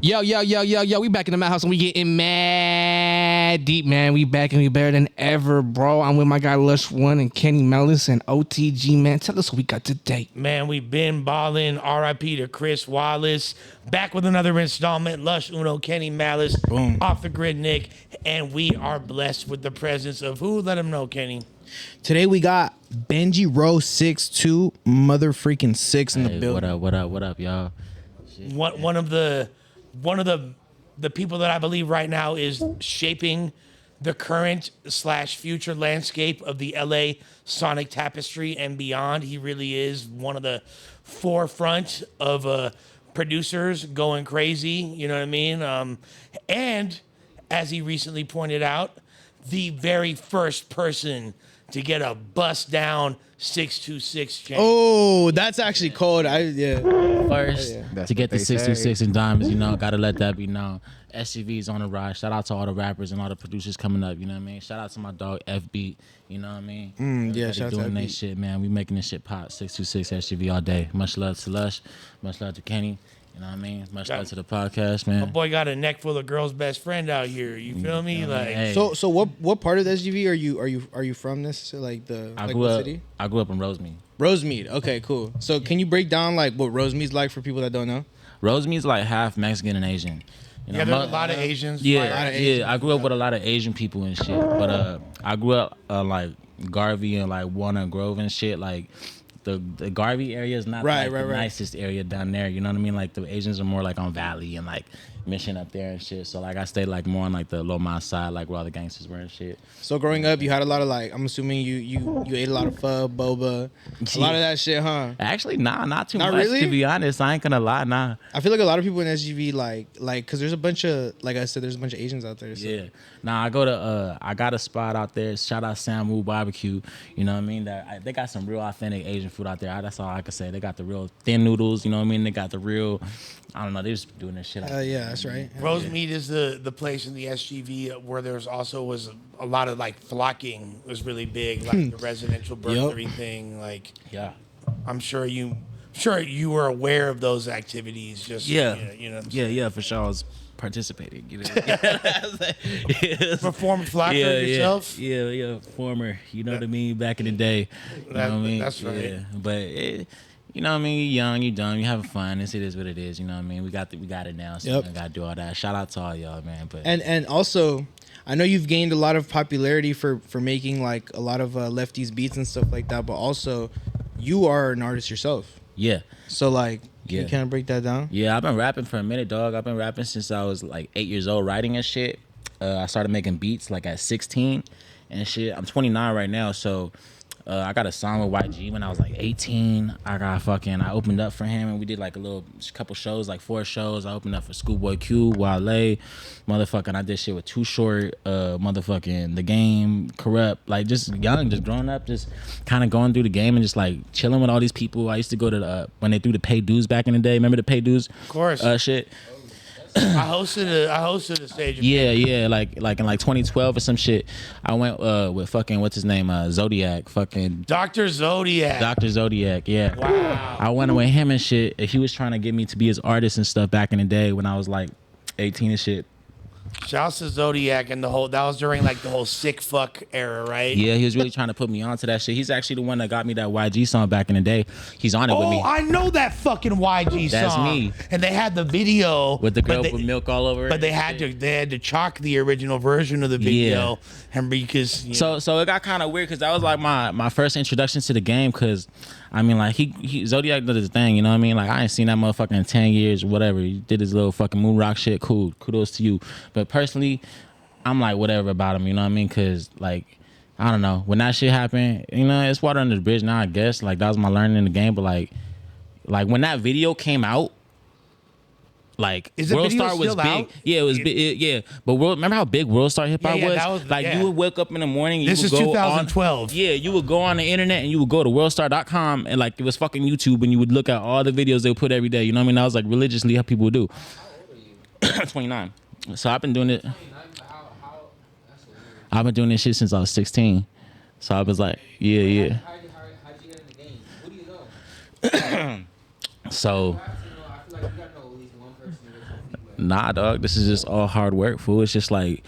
Yo, we back in the madhouse and we getting mad deep, man. We back and we better than ever, bro. I'm with my guy Lush One and Kenny Mellis and OTG, man. Tell us what we got today. Man, we've been balling. RIP to Chris Wallace. Back with another installment. Lush Uno, Kenny Mellis, Boom. Off the Grid Nick. And we are blessed with the presence of who? Let him know, Kenny. Today we got Benjirow626 mother freaking 6 in the building. What up, y'all? One of the people that I believe right now is shaping the current / future landscape of the LA sonic tapestry and beyond. He really is one of the forefront of producers going crazy. You know what I mean? And as he recently pointed out, the very first person to get a bust down 626 chain. Oh, that's actually cold. First, to get the they say. 626 in diamonds, gotta let that be known. SUV's on the rise. Shout out to all the rappers and all the producers coming up, you know what I mean? Shout out to my dog FB, you know what I mean? Yeah, Everybody shout out to doing their FB. shit, man. We making this shit pop. 626 SUV all day. Much love to Lush. Much love to Kenny. You know what I mean? Much love to the podcast, My man. boy got a neck full of girls' best friend out here. You feel me? Like, Hey. So what part of the SGV are you from? This like the I like grew what up. city? I grew up in Rosemead. Rosemead. Okay, cool. So can you break down like what Rosemead's like for people that don't know? Rosemead's like half Mexican and Asian. You know, yeah, there's a lot of Asians. Yeah. I grew up with a lot of Asian people and shit. But I grew up like Garvey and like Warner Grove and shit. Like the Garvey area is not Right. nicest area down there. You know what I mean? Like the Asians are more like on Valley and like Mission up there and shit. So like I stayed like more on like the Loma side, like where all the gangsters were and shit. So growing up, you had a lot of like I'm assuming you ate a lot of pho, boba, a lot of that shit, huh? Actually, not too Not much. really? To be honest, I ain't gonna lie, nah. I feel like a lot of people in SGV like because there's a bunch of like I said, there's a bunch of Asians out there. So. Yeah. Nah, I go to I got a spot out there. Shout out Samu Barbecue. You know what I mean? They got some real authentic Asian food out there. That's all I can say. They got the real thin noodles. You know what I mean? They got the real. I don't know. They just doing this shit. Yeah, that's right. Rosemead is the place in the SGV where there's also was a lot of like flocking was really big, like the residential burglary thing. Like, Yeah. I'm sure you were aware of those activities. Just Yeah. you know what I'm Yeah, saying? yeah, for sure. I was participating. You know? Performed flocker yourself. Yeah, former. You know what I mean? Back in the day. You know what I mean? That's right. Yeah. But you know what I mean? You young, you dumb, you having fun. It is what it is. You know what I mean? We got it now. So Yep. we gotta do all that. Shout out to all y'all, man. But And also, I know you've gained a lot of popularity for making like a lot of Lefty's beats and stuff like that. But also, you are an artist yourself. yeah. So like, can Yeah. you kind of break that down? Yeah, I've been rapping for a minute, dog. I've been rapping since I was like 8 years old, writing and shit. I started making beats like at 16 and shit. I'm 29 right now, so I got a song with YG when I was like 18. I opened up for him and we did like a couple shows, like 4 shows. I opened up for Schoolboy Q, Wale, motherfucking. I did shit with Too Short, motherfucking The Game, Corrupt. Like just young, just growing up, just kind of going through the game and just like chilling with all these people. I used to go to when they threw the pay dues back in the day. Remember the pay dues? Of course. Shit. I hosted a stage. Yeah, like in like 2012 or some shit. I went with fucking what's his name, Zodiac, fucking Dr. Zodiac. Dr. Zodiac. Yeah. Wow. I went with him and shit. He was trying to get me to be his artist and stuff back in the day when I was like 18 and shit. Shouts to Zodiac and that was during like the whole sick fuck era, right? Yeah, he was really trying to put me onto that shit. He's actually the one that got me that YG song back in the day. He's on it with me. Oh, I know that fucking YG That's song. me. And they had the video With the girl but with milk all over it. But they had to chalk the original version of the video, and because So it got kind of weird because that was like my first introduction to the game. Because I mean, like he Zodiac did his thing, you know what I mean? Like I ain't seen that motherfucker in 10 years, whatever. He did his little fucking moon rock shit. Cool, kudos to you. But personally, I'm like whatever about him, you know what I mean? Because like I don't know, when that shit happened, you know, it's water under the bridge now. I guess like that was my learning in the game. But like when that video came out. Like Is the World video Star was still big, out? yeah. It was big, yeah. But remember how big World Star hip hop Yeah, was? that was- like yeah. you would wake up in the morning. This you is would go 2012. Yeah, you would go on the internet and you would go to worldstar.com and like it was fucking YouTube and you would look at all the videos they would put every day. You know what I mean? That was like religiously how people would do. 29. So I've been doing it. I've been doing this shit since I was 16. So I was like, yeah. How'd you get in the game? Who do you know? So I feel like you gotta know at least one person to get your feedback. Nah, dog. This is just all hard work, fool. It's just like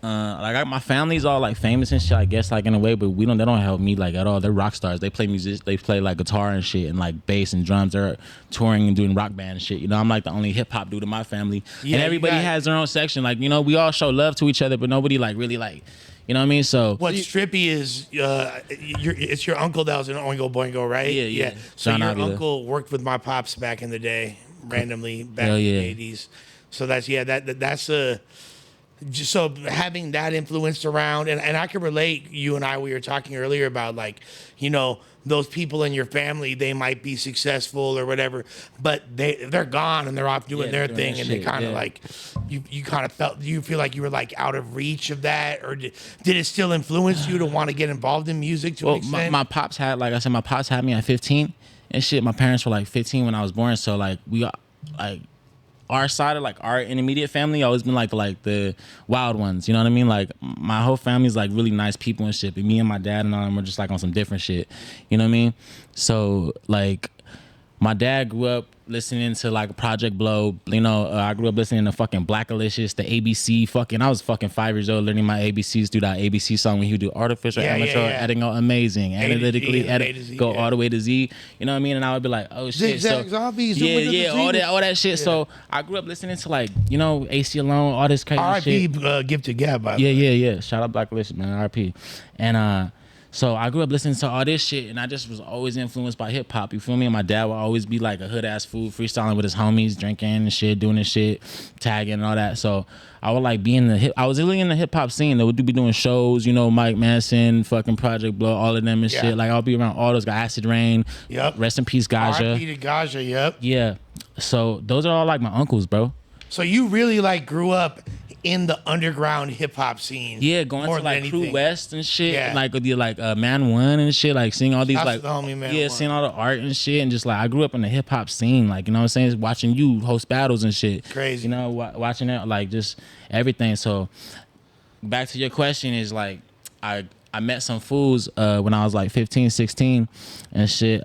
my family's all like famous and shit, I guess, like in a way, but they don't help me like at all. They're rock stars. They play music, they play like guitar and shit and like bass and drums. They're touring and doing rock band and shit. You know, I'm like the only hip hop dude in my family. Yeah, and everybody has their own section. Like, you know, we all show love to each other, but nobody like really like, you know what I mean? So What's trippy is it's your uncle that was an Oingo Boingo, right? Yeah. So John your Avila. uncle worked with my pops back in the day, randomly back Hell in yeah. the 80s. So that's a just so having that influenced around, and I can relate. You and we were talking earlier about like, you know, those people in your family, they might be successful or whatever, but they're gone and they're off doing their doing thing, their and they shit, kind of yeah. like you kind of felt, you feel like you were like out of reach of that, or did it still influence you to want to get involved in music to an well, extent? my pops had, like I said, my pops had me at 15 and shit. My parents were like 15 when I was born, so like we got like our side of like our intermediate family always been like the wild ones, you know what I mean? Like my whole family's like really nice people and shit, but me and my dad and all them were just like on some different shit, you know what I mean? So like my dad grew up listening to like Project Blow, you know. I grew up listening to fucking Blackalicious, the ABC fucking. I was fucking 5 years old learning my ABCs through that ABC song when he would do artificial, amateur, editing, amazing, analytically, edit, go all the way to Z. You know what I mean? And I would be like, oh shit, Zigzag zombies, zoom into the Z. all that shit. Yeah. So I grew up listening to like, you know, AC Alone, all this crazy R.I.P. shit. Gift to Gab, by the way. Yeah. Shout out Blackalicious, man. RP. And so I grew up listening to all this shit, and I just was always influenced by hip hop. You feel me? And my dad would always be like a hood ass fool, freestyling with his homies, drinking and shit, doing this shit, tagging and all that. So I would like be in the I was really in the hip hop scene. They would be doing shows, you know, Mike Manson, fucking Project Blow, all of them and shit. Like I'll be around all those guys. Acid Rain. Yep. Rest in peace, Gaja. R.I.P. to Gaja, yep. Yeah. So those are all like my uncles, bro. So you really like grew up in the underground hip hop scene. Yeah, going more to than like Crew anything. West and shit, Yeah. like with the Man One and shit, like seeing all these Shouts like to the homie Man yeah, One. seeing all the art and shit, and just like I grew up in the hip hop scene, like you know what I'm saying, just watching you host battles and shit, Crazy. you know, watching that, like just everything. So back to your question is like I met some fools when I was like 15, 16 and shit.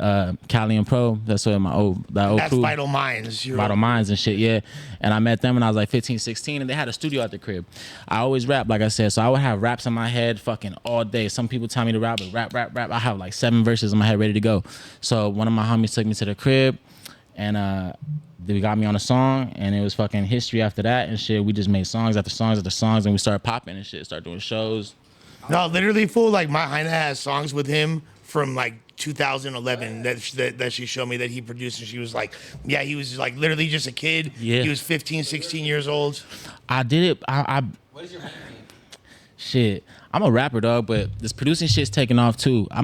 Cali and Pro, that's what my old That's crew. Vital Minds. Vital Minds and shit, yeah. And I met them when I was like 15, 16, and they had a studio at the crib. I always rap, like I said, so I would have raps in my head fucking all day. Some people tell me to rap, but rap. I have like 7 verses in my head ready to go. So one of my homies took me to the crib, and they got me on a song, and it was fucking history after that and shit. We just made songs after songs after songs, and we started popping and shit, started doing shows. No, literally, fool. Like my Hyena has songs with him from like 2011 that she showed me that he produced, and she was like, yeah, he was like literally just a kid. Yeah. He was 15, 16 years old. I did it. What is your name? Shit, I'm a rapper, dog, but this producing shit's taking off too. I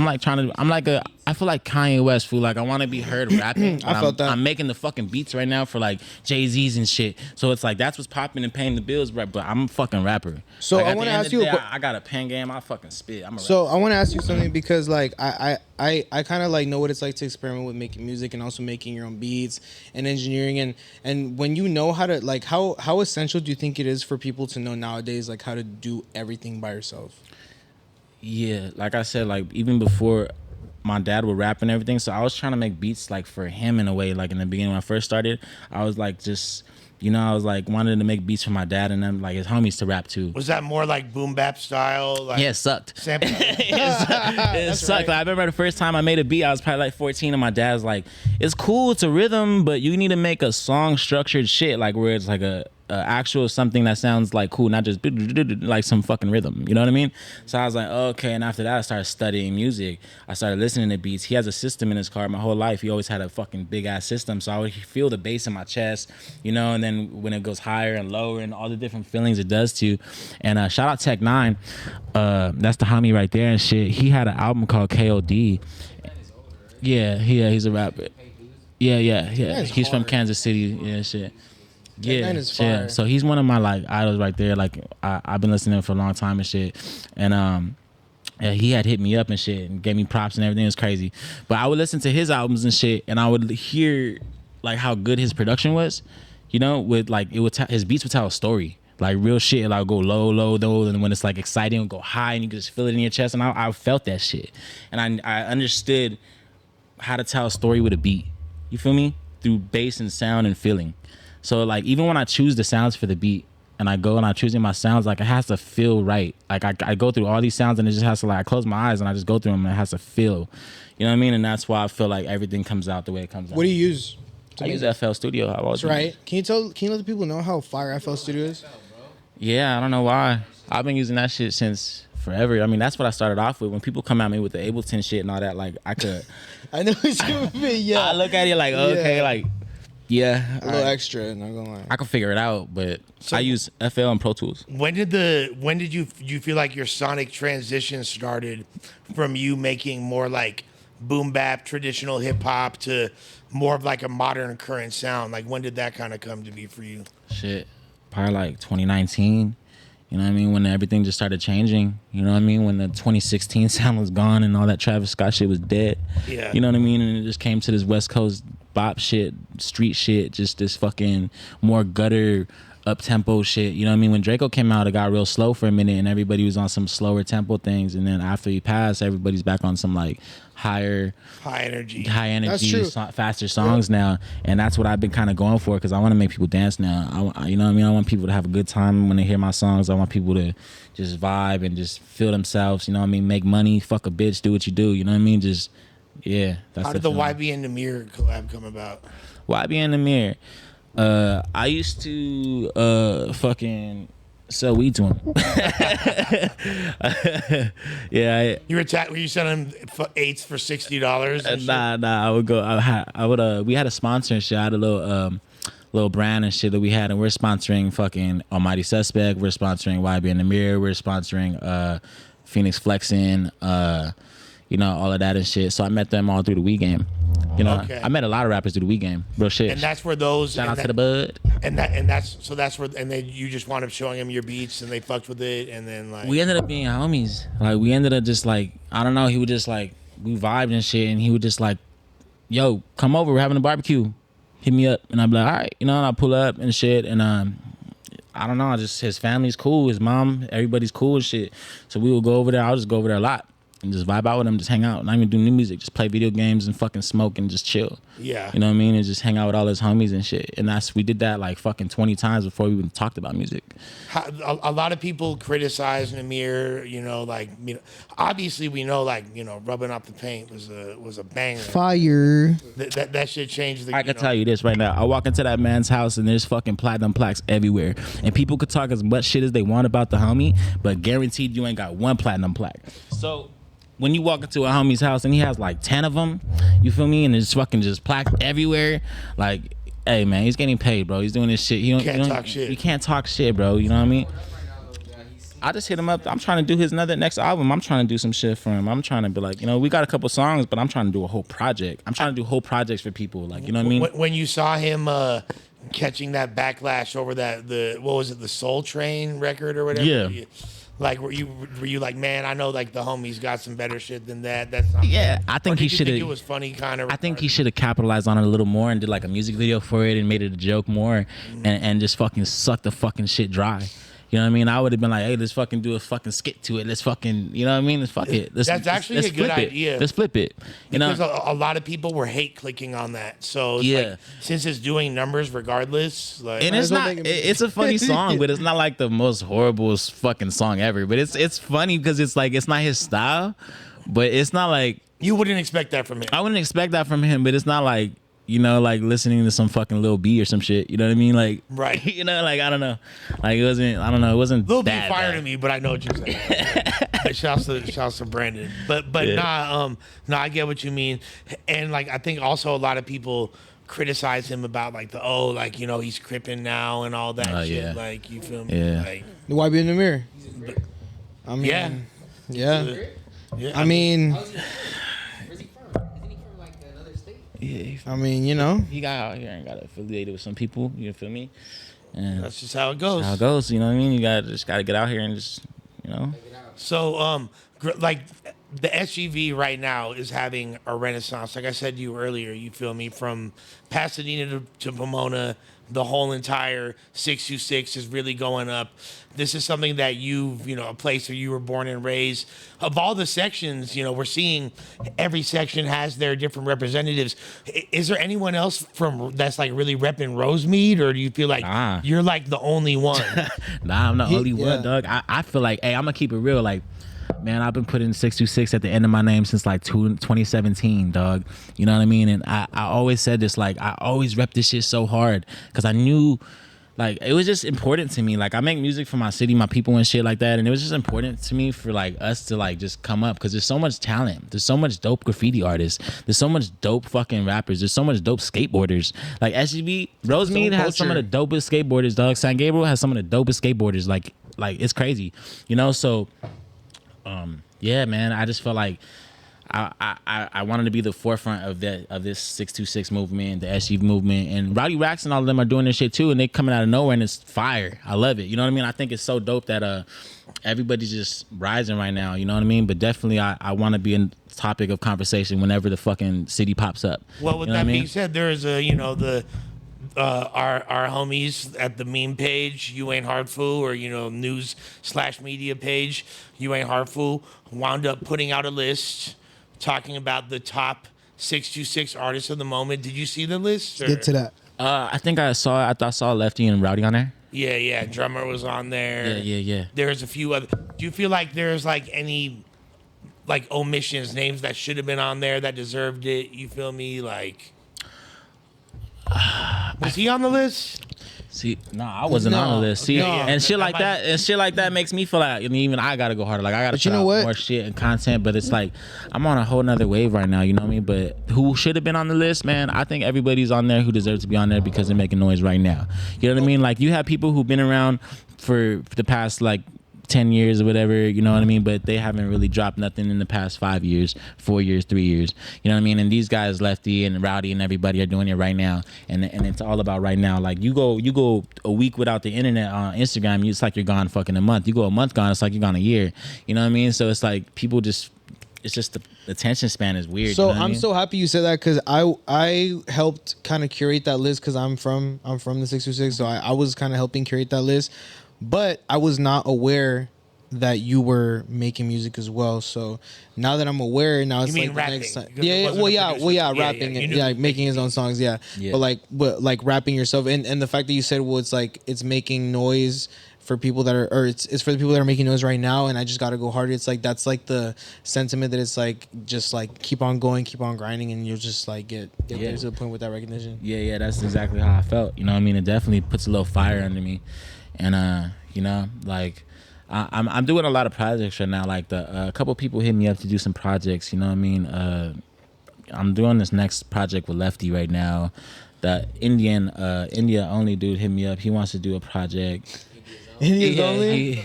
feel like Kanye West, fool. Like I want to be heard rapping. I felt that. I'm making the fucking beats right now for like Jay-Z's and shit. So it's like that's what's popping and paying the bills, right? But I'm a fucking rapper. So like, I at wanna the end ask of the you a day, que- I got a pen game. I fucking spit. I'm a rapper. So I want to ask you something because like I kind of like know what it's like to experiment with making music and also making your own beats and engineering and when you know how to like how essential do you think it is for people to know nowadays like how to do everything by yourself? Yeah, like I said, like even before my dad would rap and everything, so I was trying to make beats like for him in a way. Like in the beginning when I first started, I was like just, you know, I was like wanted to make beats for my dad and then like his homies to rap to. Was that more like boom bap style? Like Yeah, it sucked. sample? It sucked. Like, I remember the first time I made a beat, I was probably like 14, and my dad's like, "It's cool, it's a rhythm, but you need to make a song structured shit, like where it's like a actual something that sounds like cool, not just like some fucking rhythm." You know what I mean? So I was like, okay. And after that, I started studying music. I started listening to beats. He has a system in his car. My whole life, he always had a fucking big ass system. So I would feel the bass in my chest, you know. And then when it goes higher and lower, and all the different feelings it does to you. And shout out Tech Nine, that's the homie right there and shit. He had an album called KOD. Yeah, he's a rapper. Yeah. He's from Kansas City. Yeah, shit. Yeah, Nine is fire. So he's one of my like idols right there. Like I've been listening to him for a long time and shit. And yeah, he had hit me up and shit and gave me props and everything. It was crazy. But I would listen to his albums and shit, and I would hear like how good his production was. You know, with like it would his beats would tell a story. Like real shit, like go low, and when it's like exciting, it'll go high, and you can just feel it in your chest. And I felt that shit, and I understood how to tell a story with a beat. You feel me? Through bass and sound and feeling. So like even when I choose the sounds for the beat and I go and I choosing my sounds, like it has to feel right. Like I go through all these sounds and it just has to like I close my eyes and I just go through them and it has to feel, you know what I mean? And that's why I feel like everything comes out the way it comes out. What do you use? I use FL Studio. That's right. Can you let the people know how fire FL Studio is? Yeah, I don't know why. I've been using that shit since forever. I mean, that's what I started off with. When people come at me with the Ableton shit and all that, like I could. I know what you mean. Yeah. I look at it like, okay, Yeah. like, yeah, A little extra, not gonna lie. I can figure it out, but I use FL and Pro Tools. When did you feel like your sonic transition started from you making more like boom bap traditional hip hop to more of like a modern current sound? Like when did that kind of come to be for you? Shit, probably like 2019. You know what I mean? When everything just started changing. You know what I mean? When the 2016 sound was gone and all that Travis Scott shit was dead. Yeah. You know what I mean? And it just came to this West Coast bop shit, street shit, just this fucking more gutter up tempo shit. You know what I mean? When Draco came out, it got real slow for a minute and everybody was on some slower tempo things. And then after he passed, everybody's back on some like high energy, true. faster songs now. And that's what I've been kind of going for because I want to make people dance now. You know what I mean? I want people to have a good time when they hear my songs. I want people to just vibe and just feel themselves. You know what I mean? Make money, fuck a bitch, do what you do. You know what I mean? Just, yeah. That's How did the feeling. YB and NaeNae collab come about? YB and NaeNae. I used to fucking sell weed to him. Yeah. Were you selling eights for $60? Nah. I would go. I would. We had a sponsor and shit. I had a little brand and shit that we had, and we're sponsoring fucking Almighty Suspect. We're sponsoring YB and NaeNae. We're sponsoring Phoenix Flexin'. You know, all of that and shit. So I met them all through the Wii game. You know, Okay. I met a lot of rappers through the Wii game. Real shit. And that's where those Shout and out that- to the bud. that's where and then you just wound up showing them your beats and they fucked with it and then like We ended up being homies. Like we ended up just like, I don't know, he would just like, we vibed and shit and he would just like, yo, come over, we're having a barbecue. Hit me up. And I'd be like, all right, you know, and I'll pull up and shit. And I don't know, just his family's cool, his mom, everybody's cool and shit. So we would go over there, I'll just go over there a lot. And just vibe out with him, just hang out, not even do new music, just play video games and fucking smoke and just chill. Yeah. You know what I mean? And just hang out with all his homies and shit. And we did that like fucking 20 times before we even talked about music. a lot of people criticize Namir, you know, like, you know, obviously we know, like, you know, rubbing off the paint was a banger. Fire. That shit changed the. I can tell you this right now. I walk into that man's house and there's fucking platinum plaques everywhere. And people could talk as much shit as they want about the homie, but guaranteed you ain't got one platinum plaque. So when you walk into a homie's house and he has like 10 of them, you feel me? And there's fucking just plaques everywhere. Like, hey man, he's getting paid, bro. He's doing this shit. You Can't talk shit. You can't talk shit, bro. You know what I mean? I just hit him up. I'm trying to do his next album. I'm trying to do some shit for him. I'm trying to be like, you know, we got a couple songs, but I'm trying to do a whole project. I'm trying to do whole projects for people. Like, you know what I mean? When you saw him catching that backlash over the Soul Train record or whatever. Yeah. Like were you like, man, I know like the homies got some better shit than that. That's not Yeah, I think he should have. It was funny, kind of. I think he should have capitalized on it a little more and did like a music video for it and made it a joke more, and just fucking suck the fucking shit dry. You know what I mean? I would have been like, hey, let's fucking do a fucking skit to it. Let's fucking, you know what I mean? Let's fuck it. That's actually a good flip it. idea. Let's flip it. You know? Because a lot of people were hate clicking on that. So it's Yeah. like, since it's doing numbers regardless, like And Might it's as well not. make it- It's a funny song, but it's not like the most horrible fucking song ever. But it's funny because it's like it's not his style, but it's not like you wouldn't expect that from him. I wouldn't expect that from him. But it's not like, you know, like listening to some fucking Lil B or some shit. You know what I mean? Like, Right. You know, like I don't know. Like it wasn't. I don't know. It wasn't Lil B that fired bad. to me, but I know what you're saying. Shouts to Brandon. But Yeah. nah, I get what you mean. And like I think also a lot of people criticize him about like like, you know, he's cripping now and all that Oh, shit. yeah. Like, you feel me? Yeah. Like, The YB in the mirror. I mean, yeah. yeah. Yeah. I mean, Where's he from? Isn't he from like another state? Yeah, I mean, you know, he got out here and got affiliated with some people. You feel me? And That's just how it goes. how it goes. You know what I mean? You just gotta get out here and just, you know. So, like the SGV right now is having a renaissance. Like I said to you earlier, you feel me? From Pasadena to Pomona, the whole entire 626 is really going up. This is something that you've, a place where you were born and raised. Of all the sections, we're seeing every section has their different representatives. Is there anyone else that's like really repping Rosemead, or do you feel like you're like the only one? Nah, I'm the only one, dog. I feel like, hey, I'm gonna keep it real. Like, man, I've been putting 626 at the end of my name since like 2017, dog. You know what I mean? And I always said this, like, I always rep this shit so hard because I knew, like, it was just important to me. Like, I make music for my city, my people and shit like that. And it was just important to me for like us to like just come up because there's so much talent. There's so much dope graffiti artists. There's so much dope fucking rappers. There's so much dope skateboarders. Like SGB, Rosemead has some of the dopest skateboarders, dog. San Gabriel has some of the dopest skateboarders. Like it's crazy, So, yeah, man, I just felt like I wanted to be the forefront of this 626 movement, the SG movement, and Rowdy Racks and all of them are doing this shit too, and they coming out of nowhere and it's fire. I love it. You know what I mean? I think it's so dope that everybody's just rising right now. You know what I mean? But definitely, I want to be a topic of conversation whenever the fucking city pops up. Well, with that being said, there is our homies at the meme page, You Ain't Hard Fool, or news/media page, You Ain't Hard Fool, wound up putting out a list talking about the top 626 artists of the moment. Did you see the list? Get to that. I think I saw Lefty and Rowdy on there. Yeah. Drummer was on there. Yeah. There's a few other. Do you feel like there's like any like omissions, names that should have been on there that deserved it? You feel me? Like, was he on the list? See, I wasn't on the list. See, and shit like that makes me feel like, even I gotta go harder. Like I gotta put out more shit and content. But it's like I'm on a whole nother wave right now. You know what I mean? But who should have been on the list, man? I think everybody's on there who deserves to be on there because they're making noise right now. You know what I mean? Like you have people who've been around for the past like 10 years or whatever, you know what I mean? But they haven't really dropped nothing in the past 5 years, 4 years, 3 years. You know what I mean? And these guys, Lefty and Rowdy and everybody, are doing it right now. And it's all about right now. Like you go a week without the internet on Instagram, it's like you're gone fucking a month. You go a month gone, it's like you're gone a year. You know what I mean? So it's like people just, it's just the attention span is weird. So you know I'm so happy you said that because I helped kind of curate that list because I'm from the 626, so I was kind of helping curate that list. But I was not aware that you were making music as well. So now that I'm aware, now it's like the next time. Rapping, making his own songs, But like rapping yourself, and the fact that you said, well, it's like it's making noise for people that are, or it's for the people that are making noise right now, and I just gotta go harder. It's like that's like the sentiment that it's like just like keep on going, keep on grinding, and you'll just like get there to the point with that recognition. Yeah, that's exactly how I felt. You know what I mean? It definitely puts a little fire under me. And like I'm doing a lot of projects right now. Like a couple people hit me up to do some projects. You know what I mean? I'm doing this next project with Lefty right now. The India only dude hit me up. He wants to do a project. India's only.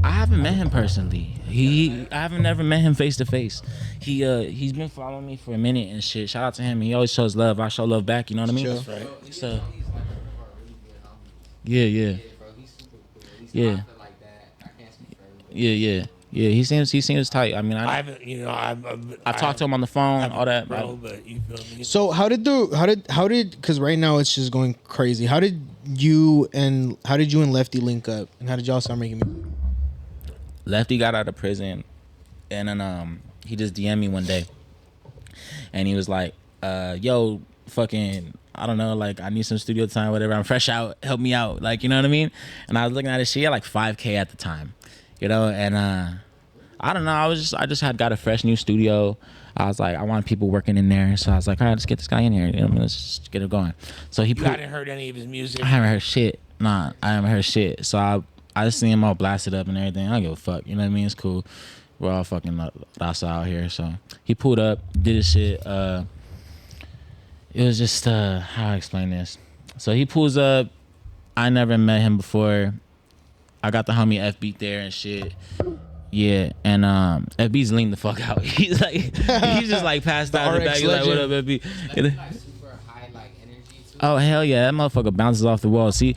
I haven't met him personally. I haven't never met him face to face. He's been following me for a minute and shit. Shout out to him. He always shows love. I show love back. You know what I mean? That's right. So. Yeah. He seems tight. I mean, I've talked to him on the phone, all that, bro. But you feel me? So how did because right now it's just going crazy. How did you and Lefty link up, and how did y'all start making music? Lefty got out of prison, and then he just DM'd me one day, and he was like, "Yo, fucking." I don't know, like I need some studio time, whatever. I'm fresh out, help me out, like you know what I mean. And I was looking at his shit, like 5K at the time, and I don't know. I just had got a fresh new studio. I was like, I want people working in there, so I was like, all right, let's get this guy in here. Let's just get it going. So you hadn't heard any of his music? I haven't heard shit. Nah, I haven't heard shit. So I just see him all blasted up and everything. I don't give a fuck. You know what I mean? It's cool. We're all fucking outside out here. So he pulled up, did his shit. It was just how I explain this. So he pulls up. I never met him before. I got the homie F Beat there and shit. Yeah, and F Beat's leaned the fuck out. He's just like passed out in the back. He's like, what up, F Beat? Like super high like energy too. Oh hell yeah, that motherfucker bounces off the wall. See,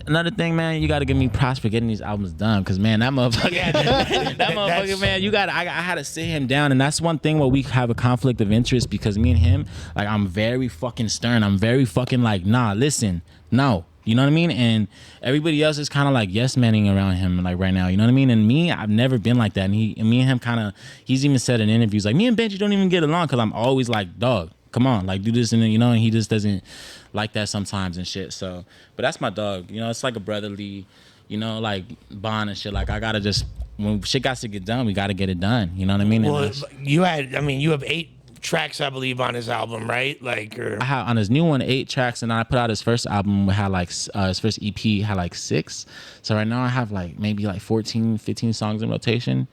another thing, man, you got to give me props for getting these albums done, cause man, that motherfucker, that motherfucker, man, I had to sit him down, and that's one thing where we have a conflict of interest because me and him, like, I'm very fucking stern. I'm very fucking like, nah, listen, no. You know what I mean? And everybody else is kind of like yes manning around him like right now. You know what I mean? And me, I've never been like that. And me and him kind of, he's even said in interviews like, me and Benji don't even get along because I'm always like, dog, come on, like do this, and then, you know, and he just doesn't like that sometimes and shit. So, but that's my dog. You know, it's like a brotherly, you know, like bond and shit. Like I gotta just, when shit got to get done, we gotta get it done. You know what I mean? Well, you have 8 tracks, I believe, on his album, right? Like, or I had on his new one 8 tracks, and I put out his first album. We had like his first EP had like 6. So right now I have like maybe like 14, 15 songs in rotation.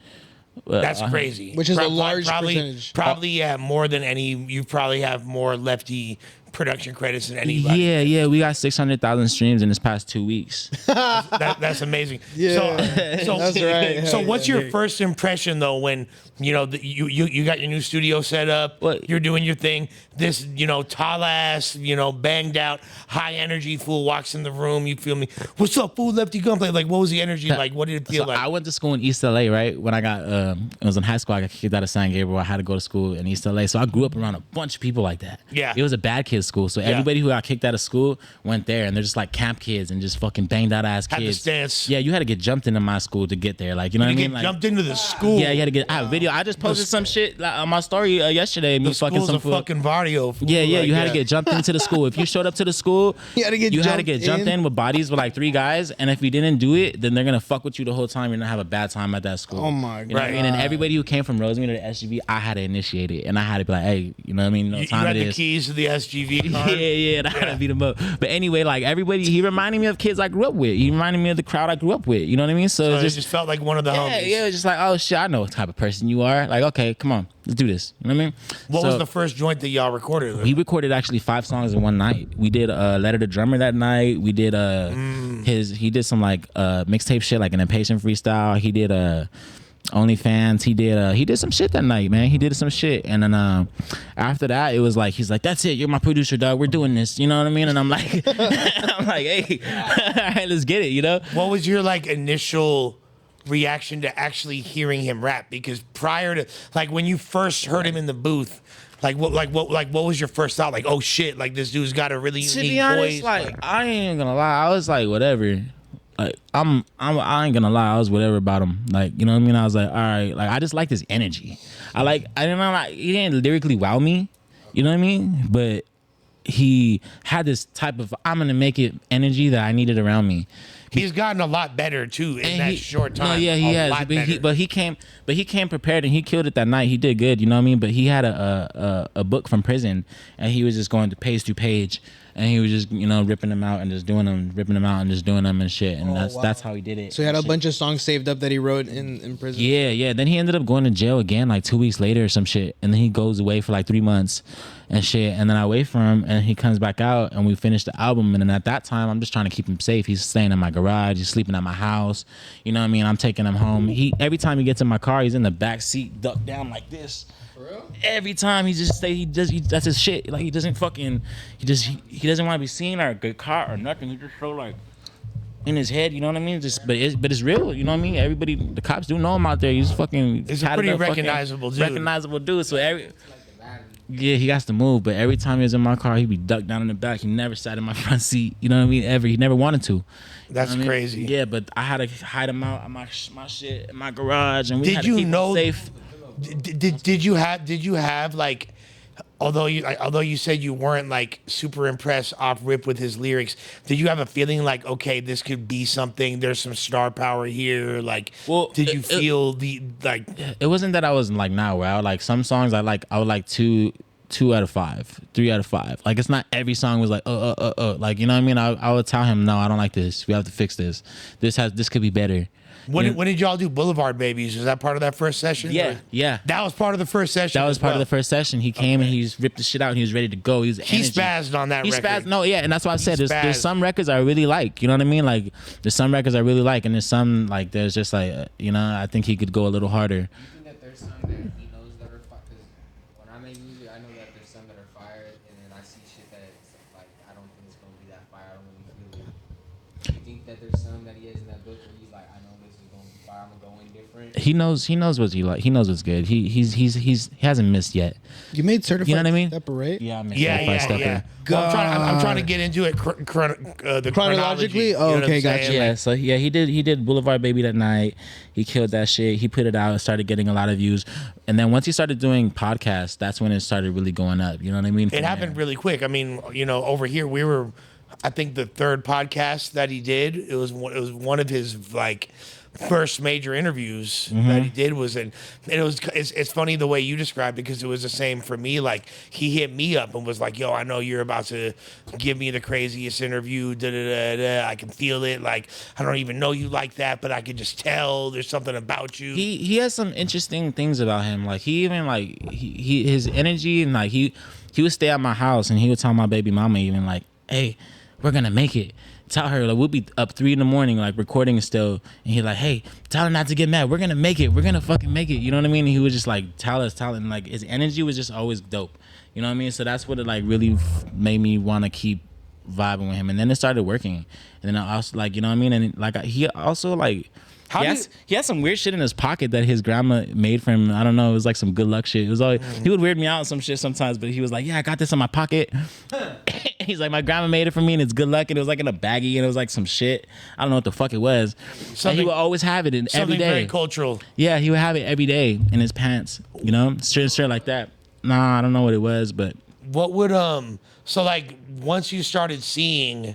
That's crazy. Which is a large percentage. Probably, yeah, more than any. You probably have more Lefty production credits than anybody. Yeah, we got 600,000 streams in this past 2 weeks. That's amazing. Yeah, so that's right. So Yeah, what's your first impression though when you know you got your new studio set up? What? You're doing your thing. This tall ass banged out high energy fool walks in the room. You feel me? What's up, fool? Lefty Gunplay. Like, what was the energy like? What did it feel like? I went to school in East LA, right? When I got it was in high school. I got kicked out of San Gabriel. I had to go to school in East LA. So I grew up around a bunch of people like that. Yeah. It was a bad kids school. So everybody who got kicked out of school went there, and they're just like camp kids and just fucking banged out ass Had kids. to stance. Yeah, you had to get jumped into my school to get there. Like, you know what I You mean? get Like, jumped into the school. yeah, you had to get. I have video. I just posted some shit on my story yesterday. Me The fucking school's some a fool. fucking barrio. Fool. Yeah, Like, you had to get jumped into the school. If you showed up to the school, You had to get jumped in. in with bodies with like 3 guys, and if you didn't do it, then they're gonna fuck with you the whole time. You're gonna have a bad time at that school. Oh my You know what I mean? And everybody who came from Rosemead to the SGV, I had to initiate it, and I had to be like, hey, you know what I mean? No You time had it the is. keys to the SGV car. Yeah, and I had to beat him up. But anyway, like everybody, he reminded me of kids I grew up with. He reminded me of the crowd I grew up with. You know what I mean? So So it's it just felt like one of the yeah, homies. yeah, it's just like, oh shit, I know what type of person you are. Like, okay, come on, let's do this. You know what I mean? What So- was the first joint that y'all recorded? he recorded actually 5 songs in one night. We did Letter to Drummer that night. We did he did some like mixtape shit like an Impatient freestyle. He did OnlyFans. He did some shit that night, man. He did some shit, and then after that, it was like he's like, "That's it. You're my producer, dog. We're doing this." You know what I mean? And I'm like, hey, all right, let's get it. You know? What was your like initial reaction to actually hearing him rap? Because prior to like when you first heard him in the booth, what was your first thought? Like, oh shit, like this dude's got a really To unique be honest, voice. like I ain't gonna lie, I was like whatever. Like I ain't gonna lie, I was whatever about him. Like, you know what I mean? I was like, all right, like I just like his energy. I don't know, like he didn't lyrically wow me, you know what I mean? But he had this type of I'm gonna make it energy that I needed around me. He's gotten a lot better too in that short time. No, yeah, he A has. lot But he came prepared and he killed it that night. He did good, you know what I mean? But he had a book from prison, and he was just going to page to page, and he was just ripping them out and just doing them, and shit. And that's how he did it. So he had a Shit. bunch of songs saved up that he wrote in prison. Yeah. Then he ended up going to jail again like 2 weeks later or some shit. And then he goes away for like 3 months and shit. And then I wait for him and he comes back out and we finish the album. And then at that time, I'm just trying to keep him safe. He's staying in my garage. He's sleeping at my house. You know what I mean? I'm taking him home. Every time he gets in my car, he's in the back seat, ducked down like this. For real? Every time he just that's his shit. Like he doesn't want to be seen or a good car or nothing. He just so like in his head, you know what I mean? But it's real, you know what I mean? Everybody, the cops do know him out there. He's fucking. He's a pretty recognizable dude. Recognizable dude. So yeah, he has to move. But every time he was in my car, he'd be ducked down in the back. He never sat in my front seat. You know what I mean? Ever. He never wanted to. That's You know what I mean? crazy. Yeah, but I had to hide him out of my shit in my garage, and we had Did to you keep know? him safe. Did you have like? Although you said you weren't like super impressed off rip with his lyrics, did you have a feeling like, okay, this could be something? There's some star power here. Like, Well, did you feel the like? It wasn't that I wasn't like now where I would like some songs I would like 2 out of 5, 3 out of 5. Like it's not every song was like like, you know what I mean? I would tell him, no, I don't like this. We have to fix this. This could be better. When did y'all do Boulevard Babies? Was that part of that first session? Yeah. That was part of the first session. That was as part of well. the first session. He came and he just ripped the shit out and he was ready to go. He spazzed on that He record. spazzed. No, yeah, and that's why I said there's spazzed. some records I really like. You know what I mean? Like there's some records I really like, and there's some like there's just like I think he could go a little harder. You think that there's some that he knows that are fire? Because when I make music, I know that there's some that are fire, and then I see shit that's like I that there's some that he has in that book where he's like, I know this is going to be fire. I'm going to go in different. He knows what he like. He knows what's good. He hasn't missed yet. You made certified. You know what I mean? Stepper, right? Yeah, I missed Yeah. Stepper. Well, I'm trying to get into it the Chronologically? chronology. You know Oh, what I'm okay, saying? gotcha. Yeah, so yeah, he did Boulevard Baby that night. He killed that shit. He put it out, started getting a lot of views, and then once he started doing podcasts, that's when it started really going up. You know what I mean? It happened really quick. I mean, over here we were, I think the third podcast that he did. It was one of his like first major interviews that he did was in. And it's funny the way you described it because it was the same for me. Like he hit me up and was like, "Yo, I know you're about to give me the craziest interview. Da da da da. I can feel it. Like I don't even know you like that, but I can just tell there's something about you." He has some interesting things about him. Like he even like he his energy and like he would stay at my house and he would tell my baby mama even like, "Hey, we're gonna make it." Tell her like we'll be up 3 a.m. like recording still, and he's like, "Hey, tell her not to get mad. We're gonna make it. We're gonna fucking make it." You know what I mean? And he would just like tell us, and like his energy was just always dope. You know what I mean? So that's what it like really made me want to keep vibing with him. And then it started working. And then I also like, you know what I mean? And like he also like. He has some weird shit in his pocket that his grandma made for him. I don't know. It was like some good luck shit. It was always, he would weird me out on some shit sometimes, but he was like, "Yeah, I got this in my pocket." He's like, "My grandma made it for me and it's good luck." And it was like in a baggie and it was like some shit. I don't know what the fuck it was. And he would always have it every Something day. very cultural. Yeah, he would have it every day in his pants, you know? Straight like that. Nah, I don't know what it was, but. What would so like once you started seeing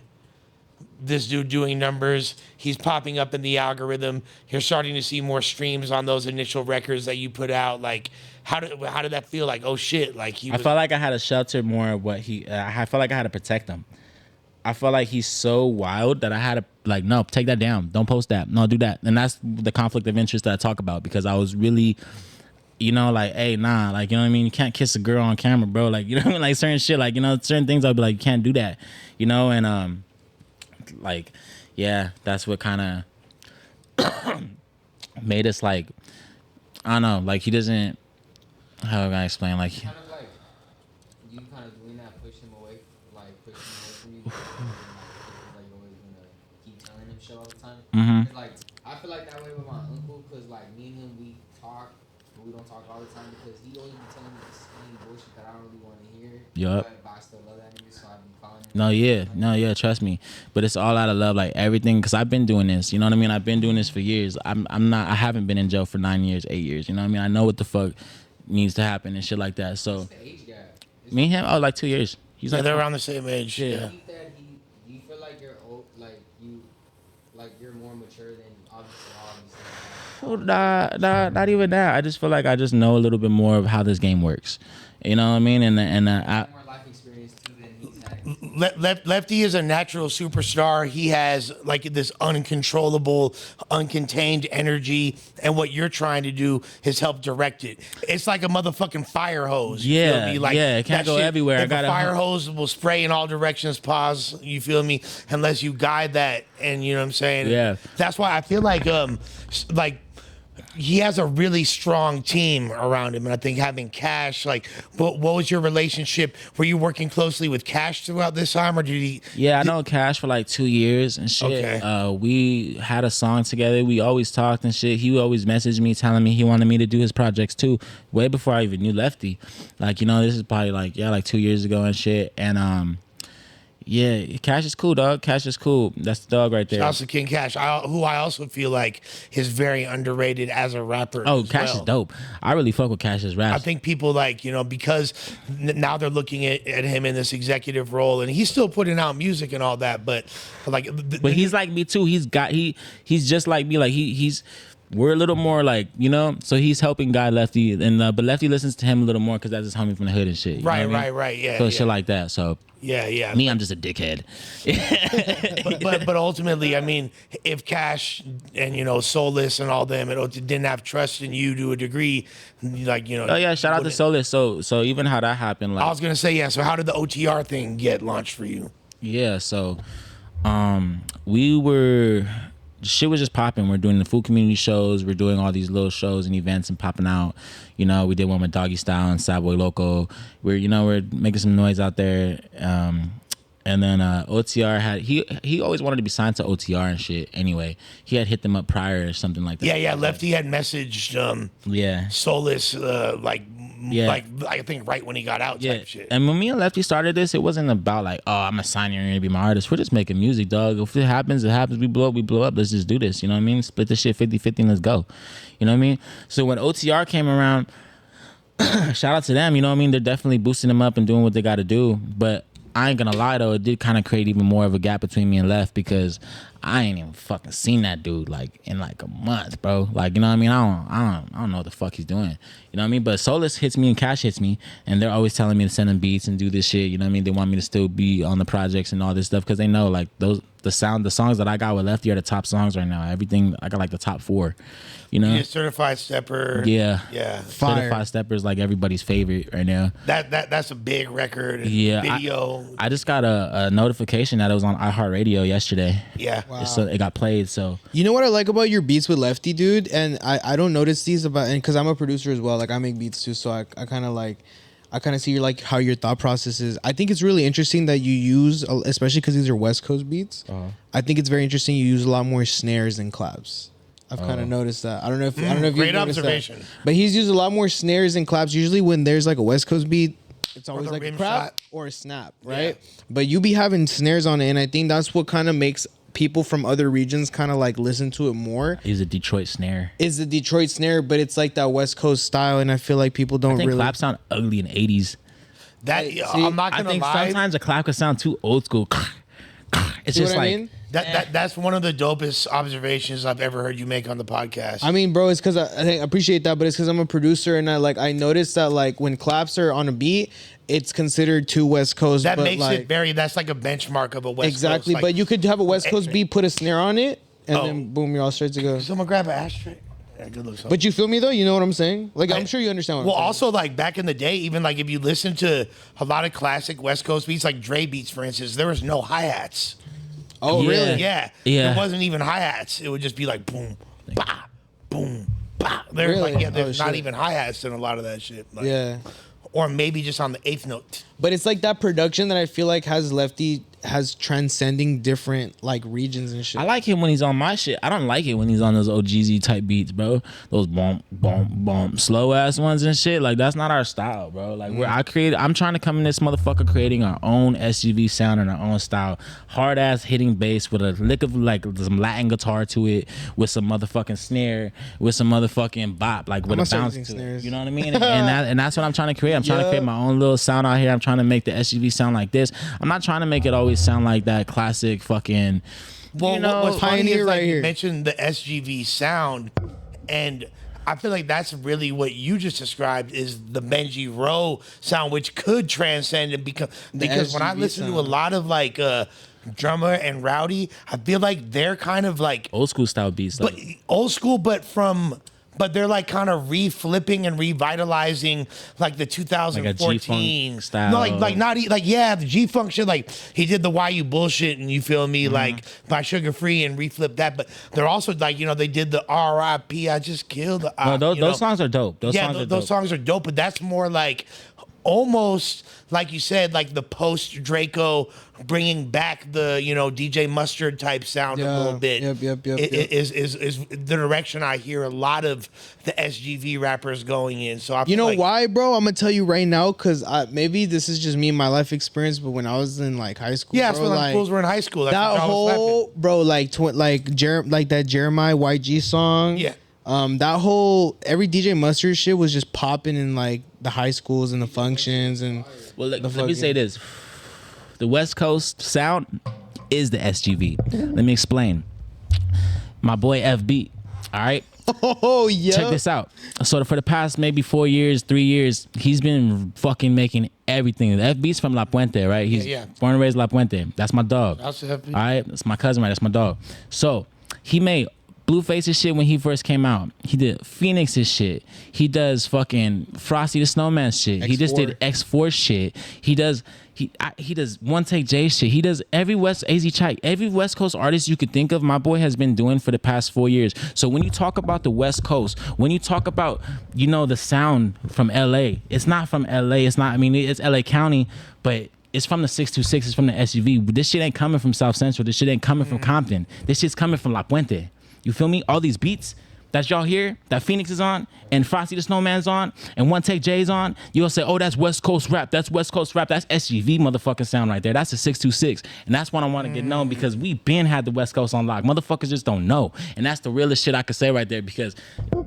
this dude doing numbers, he's popping up in the algorithm, you're starting to see more streams on those initial records that you put out, like how did that feel? Like, oh shit, like I felt like I had to shelter more of what I felt like I had to protect him. I felt like he's so wild that I had to like, no, take that down. Don't post that. No, do that. And that's the conflict of interest that I talk about because I was really, you know, like, hey, nah, like, you know what I mean? You can't kiss a girl on camera, bro. Like, you know what I mean? Like certain shit, like, you know, certain things I'll be like, you can't do that, you know? And, like, yeah, that's what kind of made us like, I don't know, like he doesn't, how can I explain? Like, Kind of like you kind of doing that, push him away, like push him away from you. Like you're always gonna keep telling him shit all the time. Mhm. Like I feel like that way with my uncle, cause like me and him we talk, but we don't talk all the time because he always be telling me the same bullshit that I don't really want to hear. Yup. But I still love that nigga, so I be calling him. no, yeah, trust me. But it's all out of love, like everything, because I've been doing this, you know what I mean? I've been doing this for years. I haven't been in jail for 9 years, 8 years, you know what I mean? I know what the fuck needs to happen and shit like that. So, What's the age gap? me and him, like 2 years. He's yeah, like, they're around the same age. Yeah. Do you feel like you're old, like you're more mature than obviously? oh, not even that. I just feel like I just know a little bit more of how this game works. You know what I mean? And I, More life experience too than he's had. Lefty is a natural superstar. He has like this uncontrollable, uncontained energy, and what you're trying to do is help direct it. It's like a motherfucking fire hose. You Yeah, feel me? Like, yeah, it can't that go everywhere. I If gotta- a fire hose will spray in all directions, pause. You feel me? Unless you guide that, and you know what I'm saying. Yeah. That's why I feel like he has a really strong team around him, and I think having Cash, like, what was your relationship? Were you working closely with Cash throughout this time, or did he? yeah, I know Cash for like 2 years and shit. Okay. We had a song together. We always talked and shit. He would always message me telling me he wanted me to do his projects too, way before I even knew Lefty. Like, you know, this is probably like, yeah, like 2 years ago and shit. And yeah, Cash is cool, dog. Cash is cool. That's the dog right there. Shouts to King Cash, who I also feel like is very underrated as a rapper. Oh, as Cash well. is dope. I really fuck with Cash's raps. I think people like, you know, because now they're looking at him in this executive role, and he's still putting out music and all that, but like, But he's like me too. He's just like me. Like we're a little more like, you know. So he's helping guide Lefty, and but Lefty listens to him a little more because that's his homie from the hood and shit. You know what I mean? right, yeah, So yeah. shit like that. So yeah. me, I'm just a dickhead. But ultimately, I mean, if Cash and, you know, Soulless and all them didn't have trust in you to a degree, like, you know. Oh yeah, shout out to Soulless. So even how that happened, like I was gonna say, yeah. So how did the OTR thing get launched for you? yeah, so shit was just popping. We're doing the food community shows. We're doing all these little shows and events and popping out. You know, we did one with Doggy Style and Sad Boy Loco. We're making some noise out there. And then OTR had he always wanted to be signed to OTR and shit. Anyway, he had hit them up prior or something like that. Yeah. Lefty had messaged Yeah. Solus like Yeah. like I think right when he got out type shit. And when me and Lefty started this, it wasn't about like, oh, I'm gonna sign you and you're gonna be my artist. We're just making music, dog. If it happens, it happens. We blow up. Let's just do this. You know what I mean? Split the shit 50-50 and let's go. You know what I mean? So when OTR came around, shout out to them. You know what I mean? They're definitely boosting them up and doing what they got to do. But I ain't gonna lie though, it did kind of create even more of a gap between me and Left because I ain't even fucking seen that dude like in like a month, bro. Like, you know what I mean? I don't know what the fuck he's doing. You know what I mean? But Solus hits me and Cash hits me, and they're always telling me to send them beats and do this shit. You know what I mean? They want me to still be on the projects and all this stuff because they know like the songs that I got with Lefty are the top songs right now. Everything I got like the top 4. You know? You Certified Stepper. Yeah. Fire. Certified Stepper is like everybody's favorite right now. That's a big record. Yeah, Video. I just got a notification that it was on iHeartRadio yesterday. Yeah. Wow. So it got played. So You know what I like about your beats with Lefty, dude? And I don't notice these about, and because I'm a producer as well, like I make beats too, so I kind of like, I kind of see your, like how your thought process is. I think it's really interesting that you use, especially because these are West Coast beats. I think it's very interesting you use a lot more snares than claps. I've kind of noticed that. I don't know if Great you've noticed observation. that. But he's used a lot more snares and claps. Usually when there's like a West Coast beat, it's always the like a rim crap shot. or a snap, right? But you be having snares on it, and I think that's what kind of makes people from other regions kind of like listen to it more. I use a Detroit snare. Is the Detroit snare, but it's like that West Coast style, and I feel like people don't I think really. claps sound ugly in the 80s. I'm not I gonna think lie. sometimes a clap could sound too old school. It's See just what I like mean? That's one of the dopest observations I've ever heard you make on the podcast. I mean, bro, it's because I appreciate that, but it's because I'm a producer, and I noticed that like when claps are on a beat, it's considered too West Coast. that but makes like, it very. That's like a benchmark of a West exactly. Coast. But you could have a West Coast beat, put a snare on it, and Oh. then boom, you're all straight to go. Someone grab an ashtray. Yeah, good look. But you feel me though? You know what I'm saying? Like I'm sure you understand what Well, I'm saying. also like back in the day, even like if you listen to a lot of classic West Coast beats, like Dre beats, for instance, there was no hi hats. Oh, Yeah. really? Yeah, Yeah. It wasn't even hi hats. It would just be like boom, bah, boom, bah. There's Really? like there's Oh, not shit. even hi hats in a lot of that shit. Like, Yeah. or maybe just on the 8th note. But it's like that production that I feel like has transcending different like regions and shit. I like him when he's on my shit. I don't like it when he's on those OGZ type beats, bro. Those bump, bump, bump, slow ass ones and shit. Like that's not our style, bro. Like I'm trying to come in this motherfucker creating our own SUV sound and our own style. Hard ass hitting bass with a lick of like some Latin guitar to it, with some motherfucking snare, with some motherfucking bop, like with I'ma a start bounce to using it. snares. You know what I mean? And that's what I'm trying to create. I'm trying to create my own little sound out here. I'm trying to make the SUV sound like this. I'm not trying to make it always sound like that classic fucking. Well, you know, what's funny Pioneer is like right you here. mentioned the SGV sound, and I feel like that's really what you just described is the Benjirow sound, which could transcend and become. Because when I SGV listen to a sound. lot of like Drummer and Rowdy, I feel like they're kind of like old school style beats, but like old school, but they're like kind of reflipping and revitalizing like the 2014 G-funk style. No, like not like the G Funk shit. Like he did the YU bullshit, and you feel me, like by Sugar Free and reflipped that. But they're also like they did the R.I.P. I just killed the. no, those songs are dope. Those Songs are dope, but that's more like almost like you said, like the post Draco bringing back the DJ Mustard type sound a little bit. Yep. Is the direction I hear a lot of the SGV rappers going in. So I You feel know like, why, bro? I'm gonna tell you right now, cause maybe this is just me and my life experience. But when I was in like high school, Yeah, that's bro, when like, fools were in high school. That's that when I was whole rapping. bro, like like that Jeremiah YG song. Yeah. That whole every DJ Mustard shit was just popping in like the high schools and the functions and. Well, let me fucking- say this: the West Coast sound is the SGV. Let me explain. My boy FB. All right. Oh yeah. Check this out. So for the past maybe 4 years, 3 years, he's been fucking making everything. The FB's from La Puente, right? He's Yeah. born and raised La Puente. That's my dog. Also FB. All right, that's my cousin, right? That's my dog. So he made Blueface's shit when he first came out. He did Phoenix's shit. He does fucking Frosty the Snowman shit. He just did X4 shit. He does One Take J shit. He does every West Coast artist you could think of. My boy has been doing for the past 4 years. So when you talk about the West Coast, when you talk about the sound from LA, it's not from LA. It's not. I mean, it's LA County, but it's from the 626. It's from the SUV. This shit ain't coming from South Central. This shit ain't coming from Compton. This shit's coming from La Puente. You feel me? All these beats that y'all hear, that Phoenix is on, and Frosty the Snowman's on, and One Take J's on, you'll say, oh, that's West Coast rap. That's West Coast rap. That's SGV motherfucking sound right there. That's a 626. And that's what I want to get known, because we been had the West Coast on lock. Motherfuckers just don't know. And that's the realest shit I could say right there, because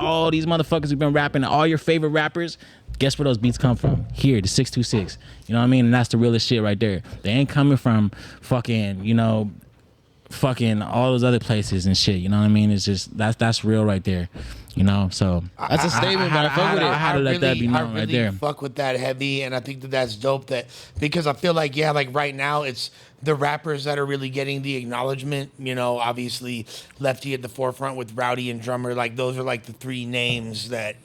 all these motherfuckers who've been rapping, all your favorite rappers, guess where those beats come from? Here, the 626. You know what I mean? And that's the realest shit right there. They ain't coming from fucking, you know, fucking all those other places and shit. You know what I mean? It's just that's real right there. You know, so that's a statement, but I fuck with it. I had to let that be known I really right there. fuck with that heavy, and I think that that's dope. That because I feel like like right now it's the rappers that are really getting the acknowledgement. You know, obviously Lefty at the forefront with Rowdy and Drummer. Like those are like the three names that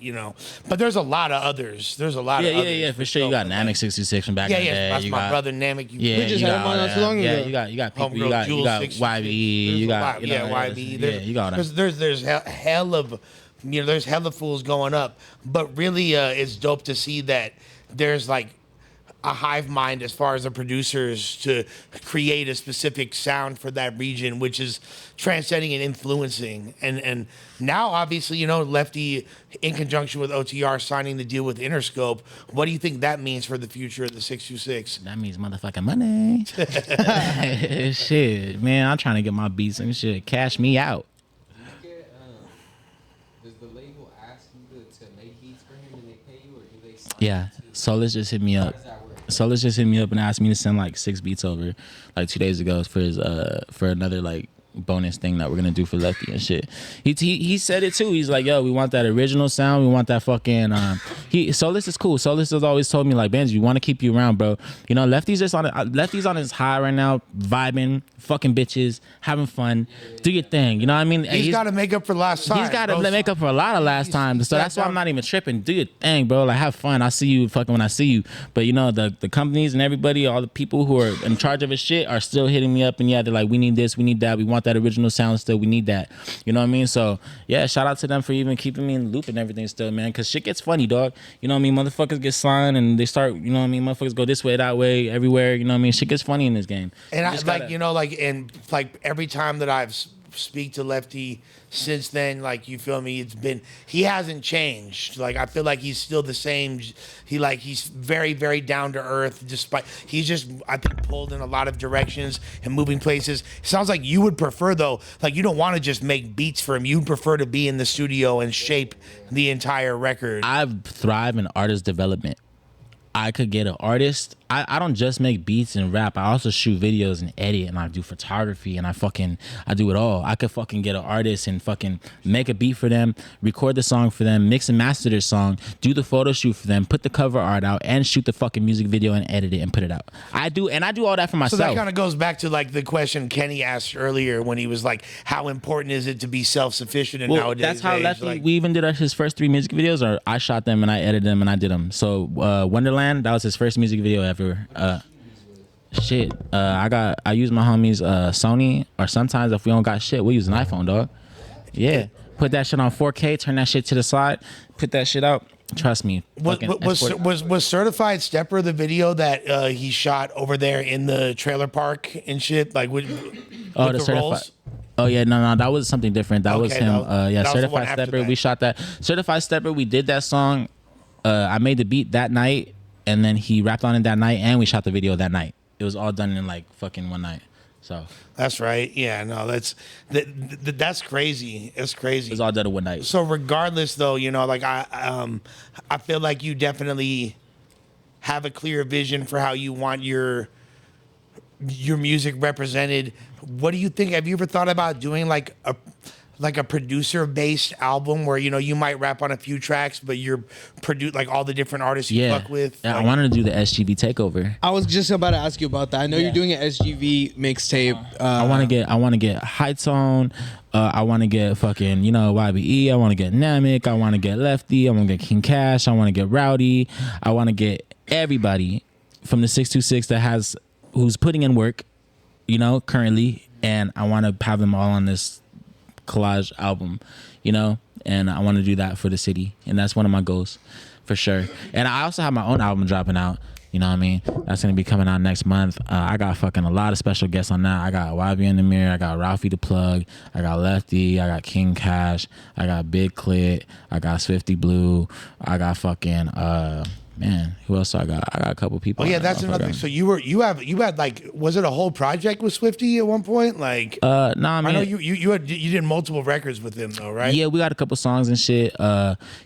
But there's a lot of others. There's a lot of others. Yeah, for sure. You got NaeNae 66 from back in the day. That's you my got, brother Namek. We just had him on not too long ago. you got people. Homegirl You got Jules, YB. You got YB. You got There's hell of there's hella fools going up, but really it's dope to see that there's like a hive mind as far as the producers to create a specific sound for that region, which is transcending and influencing. And now obviously, Lefty in conjunction with OTR signing the deal with Interscope. What do you think that means for the future of the 626? That means motherfucking money. Shit, man, I'm trying to get my beats and shit. Cash me out. Does the label ask you to make beats for him? Do they pay you, or do they sign Yeah. Solus just hit me up. Solus just hit me up and asked me to send like 6 beats over like 2 days ago for his for another like bonus thing that we're gonna do for Lefty and shit. He said it too. He's like, yo, we want that original sound. We want that fucking Solus is cool. Solus has always told me like, Benji, we want to keep you around, bro. Lefty's just on Lefty's on his high right now, vibing, fucking bitches, having fun. Do your thing. You know what I mean? He's got to make up for last time. He's got to make up for a lot of last times. So that's why I'm not even tripping. Do your thing, bro. Like, have fun. I see you fucking when I see you. But the companies and everybody, all the people who are in charge of his shit are still hitting me up, and they're like, we need this, we need that, we want that original sound still, we need that. You know what I mean? So yeah, shout out to them for even keeping me in the loop and everything still, man. Cause shit gets funny, dog. You know what I mean? Motherfuckers get signed and they start, you know what I mean? Motherfuckers go this way, that way, everywhere. You know what I mean? Shit gets funny in this game. And every time that I've speak to Lefty since then, like, you feel me, he hasn't changed. Like, I feel like he's still the same. He's very, very down to earth, despite he's just, I think, pulled in a lot of directions and moving places. Sounds like you would prefer, though, like, you don't want to just make beats for him. You'd prefer to be in the studio and shape the entire record. I thrive in artist development. I could get an artist. I don't just make beats and rap. I also shoot videos and edit, and I do photography, and I do it all. I could fucking get an artist and fucking make a beat for them, record the song for them, mix and master their song, do the photo shoot for them, put the cover art out, and shoot the fucking music video and edit it and put it out. I do all that for myself. So that kind of goes back to like the question Kenny asked earlier when he was like, how important is it to be self-sufficient in nowadays? That's how Lefty, we even did his first 3 music videos, or I shot them and I edited them and I did them. So Wonderland, that was his first music video ever. I use my homies Sony, or sometimes if we don't got shit, we use an iPhone, dog. Yeah, put that shit on 4K, turn that shit to the side, put that shit out. Trust me. Was Certified Stepper the video that he shot over there in the trailer park and shit? Like with the Certified. rolls? Oh yeah, no, that was something different. That was him. that was Certified Stepper. We shot that. Certified Stepper. We did that song. I made the beat that night, and then he rapped on it that night, and we shot the video that night. It was all done in like fucking one night. So that's right. Yeah, no, that's crazy. It's crazy. It's all done in one night. So regardless, though, like I feel like you definitely have a clear vision for how you want your music represented. What do you think? Have you ever thought about doing like a producer-based album where you might rap on a few tracks, but you're produce like all the different artists you fuck with? Yeah, I wanted to do the SGV takeover. I was just about to ask you about that. I know you're doing an SGV mixtape. I want to get High Tone. I want to get fucking YBE. I want to get Namek. I want to get Lefty. I want to get King Cash. I want to get Rowdy. I want to get everybody from the 626 who's putting in work, currently, and I want to have them all on this collage album, and I want to do that for the city, and that's one of my goals for sure. And I also have my own album dropping out You know what I mean? That's gonna be coming out next month. I got fucking a lot of special guests on that. I got YG and NaeNae, I got Ralphie the Plug, I got Lefty, I got King Cash, I got Big Clit, I got Swifty Blue, I got fucking man, who else I got? I got a couple people. Oh yeah, that's another thing. So you had like, was it a whole project with Swifty at one point? Like, nah, I mean, I know you did multiple records with him though, right? yeah, we got a couple songs and shit.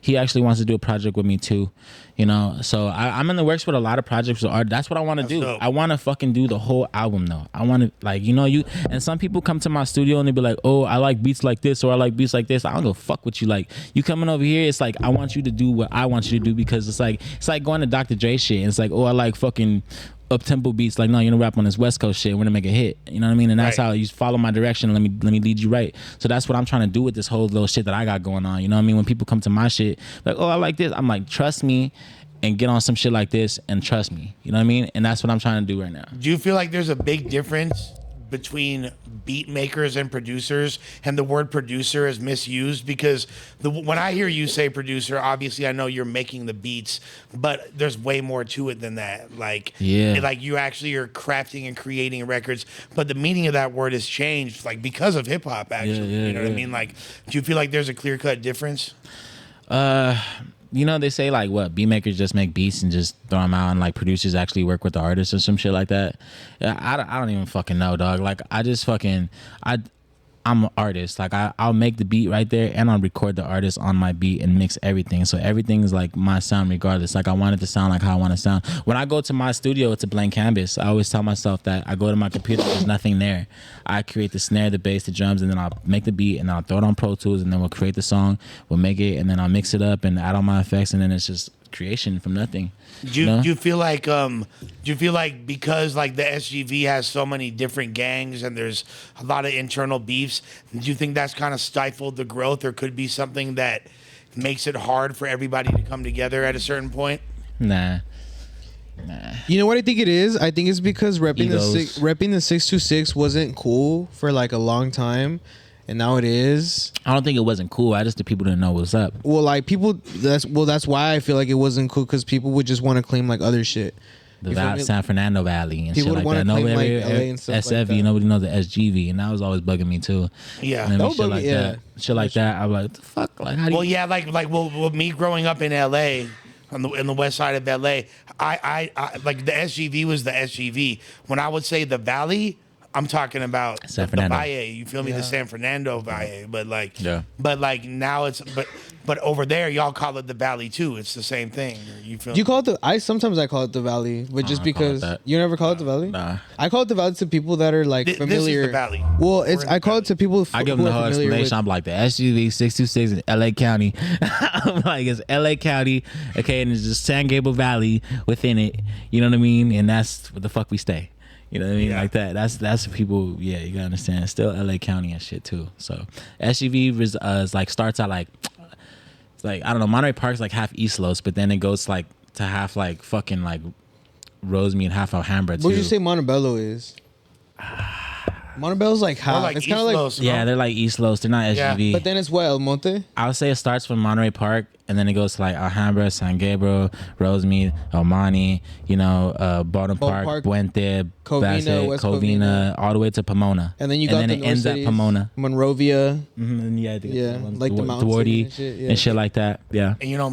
He actually wants to do a project with me too. You know, so I'm in the works with a lot of projects with art. That's what I want to do. dope. I want to fucking do the whole album though. I want to, like, you know, and some people come to my studio and they be like, oh, I like beats like this or I like beats like this. I don't go fuck what you like. You coming over here, it's like I want you to do what I want you to do, because it's like going to Dr. Dre shit. And it's like, oh, I like fucking up tempo beats. Like, no, you don't rap on this West Coast shit. We're gonna make a hit. You know what I mean? And that's Right. how you follow my direction. Let me lead you right. So that's what I'm trying to do with this whole little shit that I got going on. You know what I mean? When people come to my shit, like, oh, I like this. I'm like, trust me, and get on some shit like this and trust me. You know what I mean? And that's what I'm trying to do right now. Do you feel like there's a big difference between beat makers and producers, and the word producer is misused? Because when I hear you say producer, obviously I know you're making the beats, but there's way more to it than that. Like, Yeah. like you actually are crafting and creating records, but the meaning of that word has changed, like, because of hip hop. Actually, Yeah, you know what I yeah. mean? Like, do you feel like there's a clear cut difference? You know, they say like what, beat makers just make beats and just throw them out, and like producers actually work with the artists or some shit like that. Yeah, I don't even fucking know, dog. Like, I'm an artist. Like, I'll make the beat right there, and I'll record the artist on my beat and mix everything. So everything is like my sound regardless. Like, I want it to sound like how I want to sound. When I go to my studio, it's a blank canvas. I always tell myself that I go to my computer, there's nothing there. I create the snare, the bass, the drums, and then I'll make the beat, and I'll throw it on Pro Tools, and then we'll create the song, we'll make it, and then I'll mix it up and add all my effects, and then it's just creation from nothing. Do you feel like because like the SGV has so many different gangs and there's a lot of internal beefs, do you think that's kind of stifled the growth, or could be something that makes it hard for everybody to come together at a certain point? Nah. You know what I think it is? I think it's because repping Egos. the 626 wasn't cool for like a long time, and now it is. I don't think it wasn't cool. I just the people didn't know what's up. Well, like people, that's why I feel like it wasn't cool, because people would just want to claim like other shit. The You feel me? San Fernando Valley and People shit like wanna that. claim, Nobody, like, LA and stuff like SFV, that. nobody knows the SGV, and that was always bugging me too. Yeah. And That shit would bug like me, yeah. that. Shit like that. I'm like, what the fuck? Like, how do you? Well, yeah, well, me growing up in LA, in the west side of LA, I like the SGV was the SGV. When I would say the Valley, I'm talking about San the Fernando. Valle. You feel me? The San Fernando Valle. But like, Yeah. But like now but over there y'all call it the Valley too. It's the same thing. You feel? Do you call it sometimes I call it the Valley, but just I call it because that. you never call it the Valley. Nah. I call it the Valley to people that are like This is the familiar. Valley. Well, We're it's in the I call it to people. I give who them the are whole familiar with- explanation. I'm like, the SGV 626 in LA County. I'm like, it's LA County, okay, and it's just San Gabriel Valley within it. You know what I mean? And that's where the fuck we stay. You know what I mean? Yeah. Like that. That's people. Yeah, you gotta understand. It's still LA County and shit too. So SGV is like starts at like, it's like, I don't know. Monterey Park's like half East Los, but then it goes like to half like fucking like Rosemead, half Alhambra too. What would you say Montebello is? Montebello's like Or half. like It's East kind of like, Los, you Yeah, know? they're like East Los. They're not Yeah. SGV. but then it's what, El Monte? I would say it starts from Monterey Park, and then it goes to like Alhambra, San Gabriel, Rosemead, El Monte, you know, Baldwin Park, Park, Puente, Covina, Bassett, West Covina, all the way to Pomona. And then you got then the it North ends at cities, Pomona. Monrovia. Mm-hmm, yeah, Yeah, like the mountain Duarte cities and shit, yeah. and shit like that. Yeah. And you know,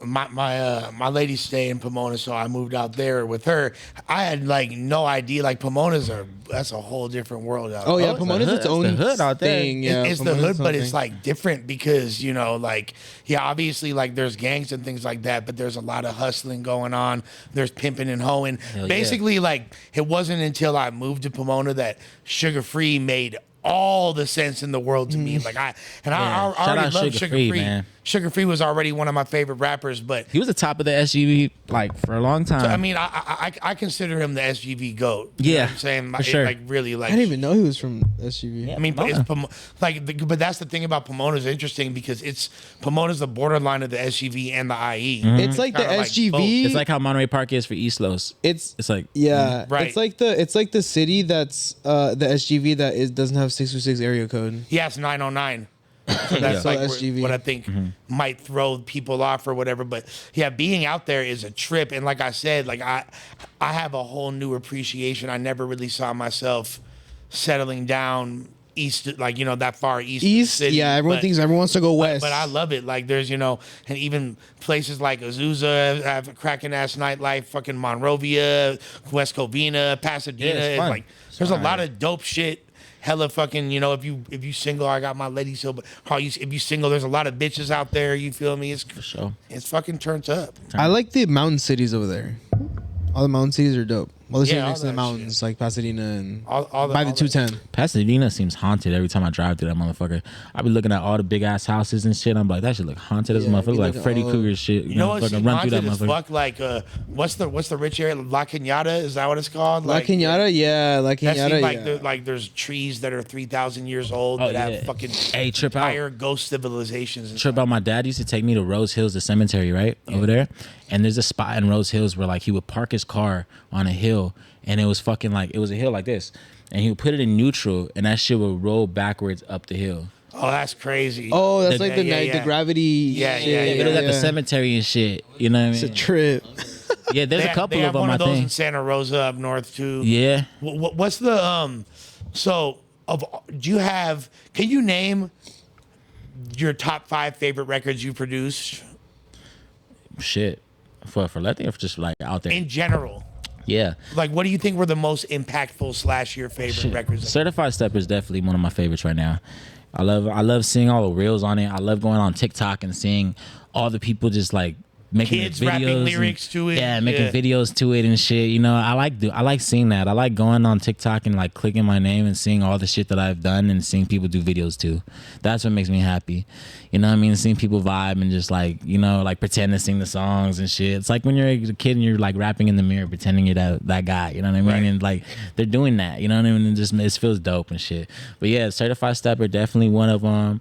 my lady stay in Pomona, so I moved out there with her. I had like no idea. Like that's a whole different world out Oh there. yeah, it's Pomona's the its hood. own It's the hood out there. thing. Yeah, It's the Pomona's hood, its own but it's thing. like different because, you know, like, yeah, obviously like there's gangs and things like that, but there's a lot of hustling going on. There's pimping and hoeing. yeah. Basically, like, it wasn't until I moved to Pomona that Sugar Free made all the sense in the world to me. Like I Shout already out loved Sugar Sugar Free, Free. man. Sugar Free was already one of my favorite rappers, but He was the top of the SGV like for a long time. I mean, I consider him the SGV GOAT. You know Yeah, what I'm saying? for sure. Like really, like I didn't even know he was from SUV. Yeah. I mean, but Pomona. but that's the thing about Pomona is interesting because Pomona's the borderline of the SGV and the IE. It's like the kinda like SGV. both. it's like how Monterey Park is for East Los. it's like yeah, Right. It's like the city that's the SGV that doesn't have 626 area code. Yeah, it's 909. So that's So like SGV. what I think might throw people off or whatever. But yeah, being out there is a trip. And like I said, like I have a whole new appreciation. I never really saw myself settling down east, like, you know, that far east. of the East, city. yeah, everyone But- thinks everyone wants to go west. but I love it. Like there's, you know, and even places like Azusa have a cracking ass nightlife, fucking Monrovia, West Covina, Pasadena. Yeah, it's It's fun. like there's a lot of dope shit. Hella fucking, you know, if you single, I got my ladies. So, but if you single, there's a lot of bitches out there. You feel me? It's sure. it's fucking turned up. I like the mountain cities over there. All the mountain cities are dope. Well, they're Yeah, next to all the that mountains, like Pasadena and All the- by the all that- 210. Pasadena seems haunted every time I drive through that motherfucker. I be looking at all the big ass houses and shit. I'm like, that shit look haunted as a Yeah, motherfucker, you like look at Freddy all- Krueger shit. You know what? fucking run through that Haunted as motherfucker. fuck. Like, what's the rich area? La Cañada, is that what it's called? La Like, Cañada, yeah, La That seems Cañada, like yeah. there's trees that are 3,000 years old Oh, that yeah. have fucking Hey, trip out. entire ghost civilizations. And Trip out. My dad used to take me to Rose Hills, the cemetery, right over there. And there's a spot in Rose Hills where like he would park his car on a hill, and it was fucking like it was a hill like this, and he would put it in neutral, and that shit would roll backwards up the hill. Oh, that's crazy. Oh, that's The- like the yeah, night, yeah. the gravity. Yeah, shit. yeah, yeah. It was at the cemetery and shit. You know what I It's a mean? trip. Yeah, there's they a have, couple they of have them. one I of those in think. Santa Rosa up north too. Yeah. What's the So do you have? Can you name your top 5 favorite records you produced Shit. For Lefty or just like out there? in general? Yeah. Like, what do you think were the most impactful / your favorite Shit. records? Certified Stepper is definitely one of my favorites right now. I love seeing all the reels on it. I love going on TikTok and seeing all the people just like making Kids videos rapping and- lyrics to it. Yeah, making videos to it and shit. You know, I like seeing that. I like going on TikTok and like clicking my name and seeing all the shit that I've done and seeing people do videos too. That's what makes me happy. You know what I mean? Seeing people vibe and just like, you know, like pretend to sing the songs and shit. It's like when you're a kid and you're like rapping in the mirror, pretending you're that guy. You know what I mean? Right. And like they're doing that. You know what I mean? It feels dope and shit. But yeah, Certified Stepper definitely one of them.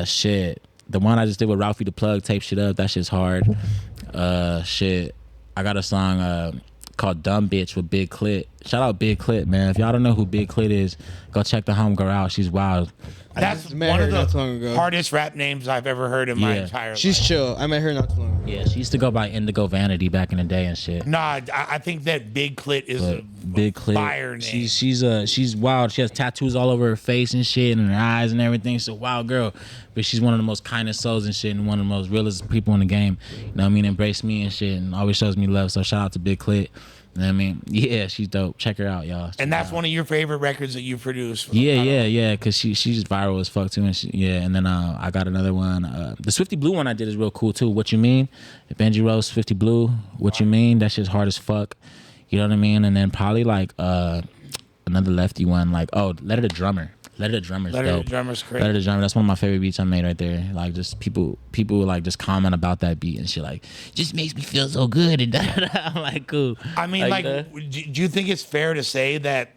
Shit. The one I just did with Ralphie the Plug, Tape Shit Up, that shit's hard. Shit. I got a song called Dumb Bitch with Big Clit. Shout out Big Clit, man. If y'all don't know who Big Clit is, go check the homegirl out. She's wild. That's met one her of not too the long ago. hardest rap names I've ever heard in my Yeah. entire She's life. chill. I met her not too long ago. Yeah, she used to go by Indigo Vanity back in the day and shit. Nah, I think that Big Clit is a Big Clit. fire name. She's wild. She has tattoos all over her face and shit and her eyes and everything. She's a wild girl. But she's one of the most kindest souls and shit and one of the most realest people in the game. You know what I mean? Embrace me and shit and always shows me love. So shout out to Big Clit. You know what I mean? Yeah, she's dope. Check her out, y'all. And that's one of your favorite records that you produced. Yeah, cause she's just viral as fuck too, and and then I got another one. The Swifty Blue one I did is real cool too. What You Mean? Benjirow626 Swifty Blue. What You Mean? That shit's hard as fuck. You know what I mean? And then probably like another Lefty one, like Letter to Drummer. Letter to Drummer's Letter to dope. Drummer's crazy. Letter to Drummer. That's one of my favorite beats I made right there. Like just people like just comment about that beat and shit. Like just makes me feel so good and I'm like cool. I mean, like, that. do you think it's fair to say that,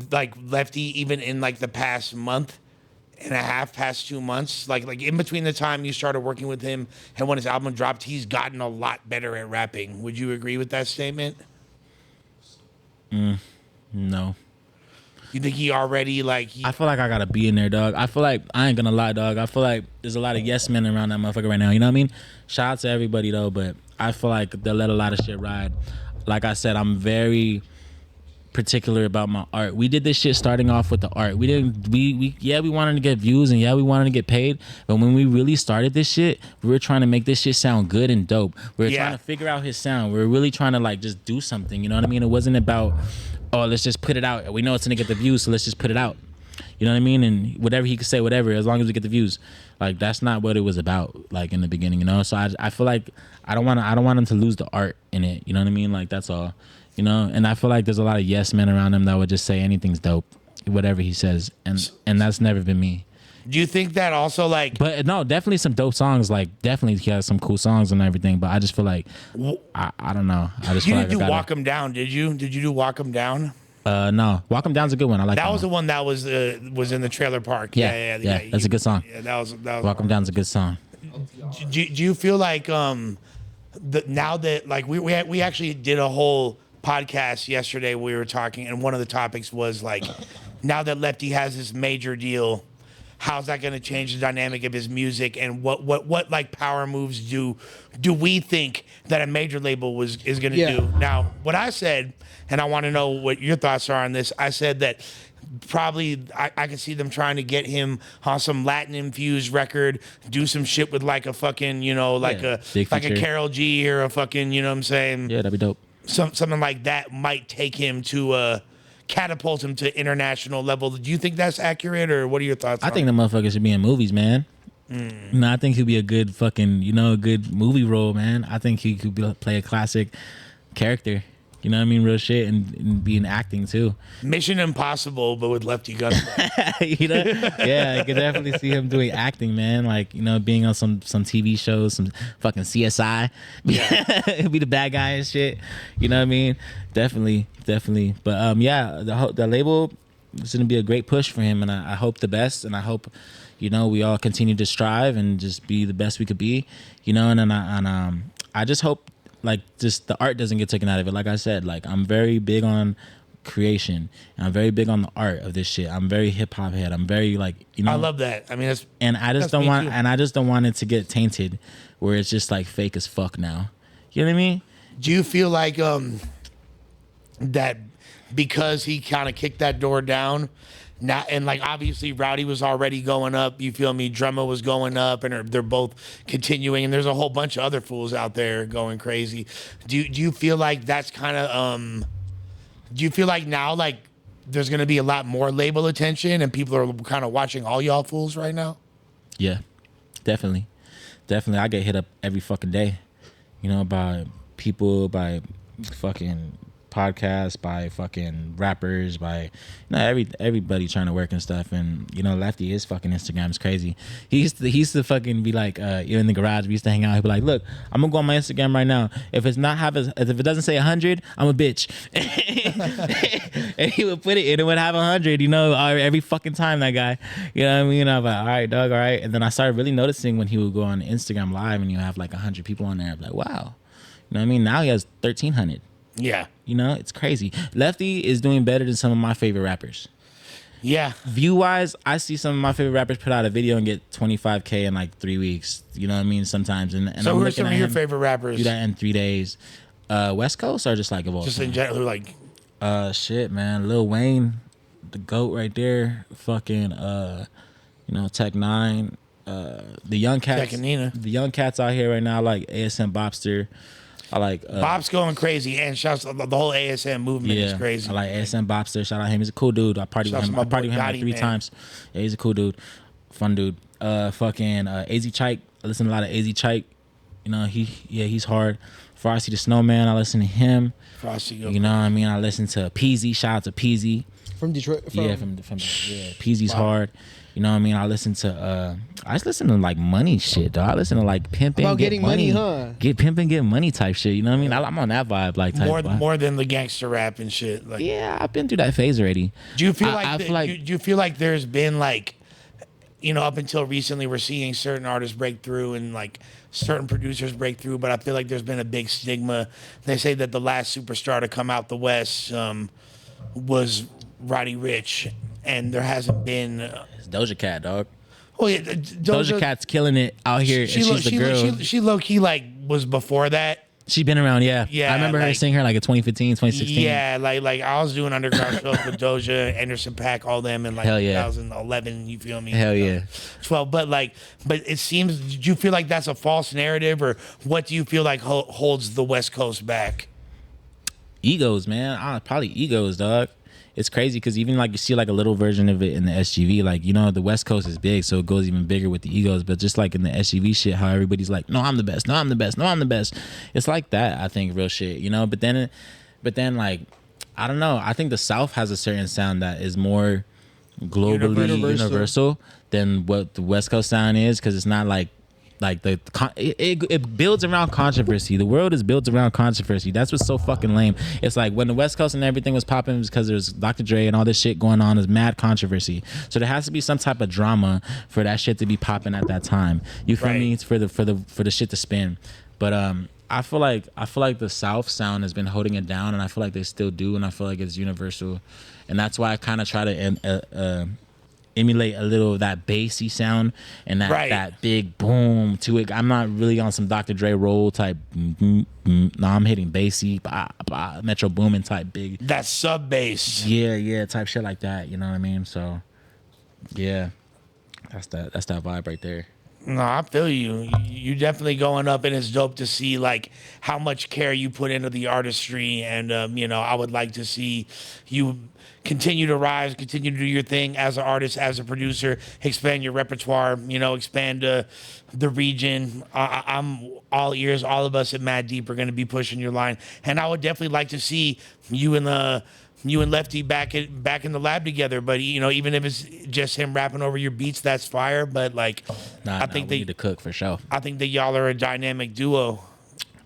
like, Lefty, even in like the past month and a half, past 2 months, like in between the time you started working with him and when his album dropped, he's gotten a lot better at rapping? Would you agree with that statement? No. You think he already I feel like I gotta be in there, dog. I feel like I ain't gonna lie, dog. I feel like there's a lot of yes men around that motherfucker right now. You know what I mean? Shout out to everybody though, but I feel like they'll let a lot of shit ride. Like I said, I'm very particular about my art. We did this shit starting off with the art. We wanted to get views and we wanted to get paid. But when we really started this shit, we were trying to make this shit sound good and dope. We were trying to figure out his sound. We were really trying to like just do something. You know what I mean? It wasn't about, oh, let's just put it out. We know it's gonna get the views, so let's just put it out. You know what I mean? And whatever he could say, whatever, as long as we get the views. Like that's not what it was about, like in the beginning, you know? So I feel like I don't want him to lose the art in it. You know what I mean? Like that's all. You know? And I feel like there's a lot of yes men around him that would just say anything's dope, whatever he says. And that's never been me. Do you think that also like? But no, definitely some dope songs. Like definitely he has some cool songs and everything. But I just feel like I don't know. I just You feel didn't like do Walk 'Em Down, did you? Did you do Walk 'Em Down? No, Walk 'Em Down's a good one. I like that. That was the one that was in the trailer park. Yeah. That's a good song. Yeah, that was Walk 'Em Down's a good song. Do you feel like now that like we actually did a whole podcast yesterday, we were talking, and one of the topics was like, now that Lefty has this major deal, how's that going to change the dynamic of his music, and what like power moves do we think that a major label is going to Yeah. do? Now, what I said, and I want to know what your thoughts are on this. I said that probably I can see them trying to get him on some Latin infused record, do some shit with like a fucking, like Yeah, a big like a feature. Karol G or a fucking, you know what I'm saying? Yeah, that'd be dope. Something like that might take him to catapult him to international level. Do you think that's accurate, or what are your thoughts? I on think it? the motherfucker should be in movies, man. No, I think he'd be a good fucking, a good movie role, man. I think he could play a classic character. You know what I mean? Real shit, and be in acting too. Mission Impossible, but with Lefty Gunplay. Yeah, I could definitely see him doing acting, man. Like, being on some TV shows, some fucking CSI. Yeah. Be the bad guy and shit. You know what I mean? Definitely. But yeah, the label is gonna be a great push for him, and I hope the best, and I hope, we all continue to strive and just be the best we could be. I just hope, like, just the art doesn't get taken out of it. Like I said, like, I'm very big on creation, and I'm very big on the art of this shit. I'm very hip hop head. I'm very, like, I love that. I mean, that's and I just that's don't me want too. and I just don't want it to get tainted where it's just like fake as fuck now. You know what I mean? Do you feel like that because he kind of kicked that door down? Now, and like obviously Rowdy was already going up, you feel me? Drummer was going up, and they're both continuing, and there's a whole bunch of other fools out there going crazy. Do you feel like that's kind of do you feel like now, like, there's gonna be a lot more label attention and people are kind of watching all y'all fools right now? Yeah. Definitely. I get hit up every fucking day, by people, by fucking podcasts, by fucking rappers, by everybody trying to work and stuff. And Lefty, his fucking Instagram is crazy. He used to fucking be like, in the garage, we used to hang out. He'd be like, look, I'm gonna go on my Instagram right now. If it doesn't say 100, I'm a bitch. And he would put it, and it would have 100, every fucking time, that guy. You know what I mean? I was like, all right, dog, all right. And then I started really noticing when he would go on Instagram live and you have like 100 people on there. I'm like, wow. You know what I mean? Now he has 1,300. Yeah. It's crazy. Lefty is doing better than some of my favorite rappers. Yeah. View wise, I see some of my favorite rappers put out a video and get 25K in like 3 weeks. You know what I mean? Sometimes. And So I'm who are looking some at of your him favorite rappers? do that in 3 days. West Coast or just like of all Just time? in general, like Shit, man. Lil Wayne, the GOAT right there. Fucking, Tech Nine. The young cats. Tech and NaeNae. The young cats out here right now, I like ASM Bobster. I like Bob's going crazy, and shouts the whole ASM movement is crazy. I like ASM Bobster. Shout out him. He's a cool dude. I party with Shouts him. to I my party boy with him like Gotti, 3 man. times. Yeah, he's a cool dude. Fun dude. Fucking AZ Chike. I listen to a lot of AZ Chike. He's hard. Frosty the Snowman, I listen to him. Frosty, You know what I mean? I listen to Peasy. Shout out to Peasy. From Detroit. From Peasy's hard. You know what I mean? I listen to like money shit, dog. I listen to like pimping, About get getting money, huh? Get pimping, get money type shit. You know what I mean? I'm on that vibe, like type vibe. more than the gangster rap and shit. Like, Yeah, I've been through that phase already. do you feel I like feel like- do you feel like there's been like, up until recently, we're seeing certain artists break through and like certain producers break through, but I feel like there's been a big stigma. They say that the last superstar to come out the West was Roddy Ricch, and there hasn't been. It's Doja Cat, dog. Oh yeah, Doja Cat's killing it out here, and she's the girl. She low key like was before that. She been around, yeah. Yeah, I remember her like- seeing her like in 2015, 2016. Yeah, like I was doing underground shows with Doja, Anderson .Paak, all them in like Hell yeah. 2011. You feel me? Hell yeah. 12. But it seems. Do you feel like that's a false narrative, or what do you feel like holds the West Coast back? Egos, man. Probably egos, dog. It's crazy because even like you see like a little version of it in the SGV. Like, the West Coast is big, so it goes even bigger with the egos. But just like in the SGV shit, how everybody's like, no, I'm the best. No, I'm the best. No, I'm the best. It's like that, I think, real shit, But then like, I don't know. I think the South has a certain sound that is more globally universal than what the West Coast sound is, because it's not like it builds around controversy. The world is built around controversy. That's what's so fucking lame. It's like when the West Coast and everything was popping, it was because there's Dr. Dre and all this shit going on. There's mad controversy. So there has to be some type of drama for that shit to be popping at that time. You feel Right. me? It's for the shit to spin. But I feel like the South sound has been holding it down, and I feel like they still do, and I feel like it's universal, and that's why I kind of try to emulate a little of that bassy sound and that big boom to it. I'm not really on some Dr. Dre roll type. No, I'm hitting bassy, Metro Boomin type big. That sub bass. Yeah, type shit like that. You know what I mean? So, yeah, that's that vibe right there. No, I feel you. You definitely going up, and it's dope to see like how much care you put into the artistry. And I would like to see you continue to rise, continue to do your thing as an artist, as a producer, expand your repertoire. Expand the region. I'm all ears. All of us at Mad Deep are going to be pushing your line, and I would definitely like to see you and Lefty back in the lab together. But even if it's just him rapping over your beats, that's fire. But like, I think we need to cook for sure. I think that y'all are a dynamic duo.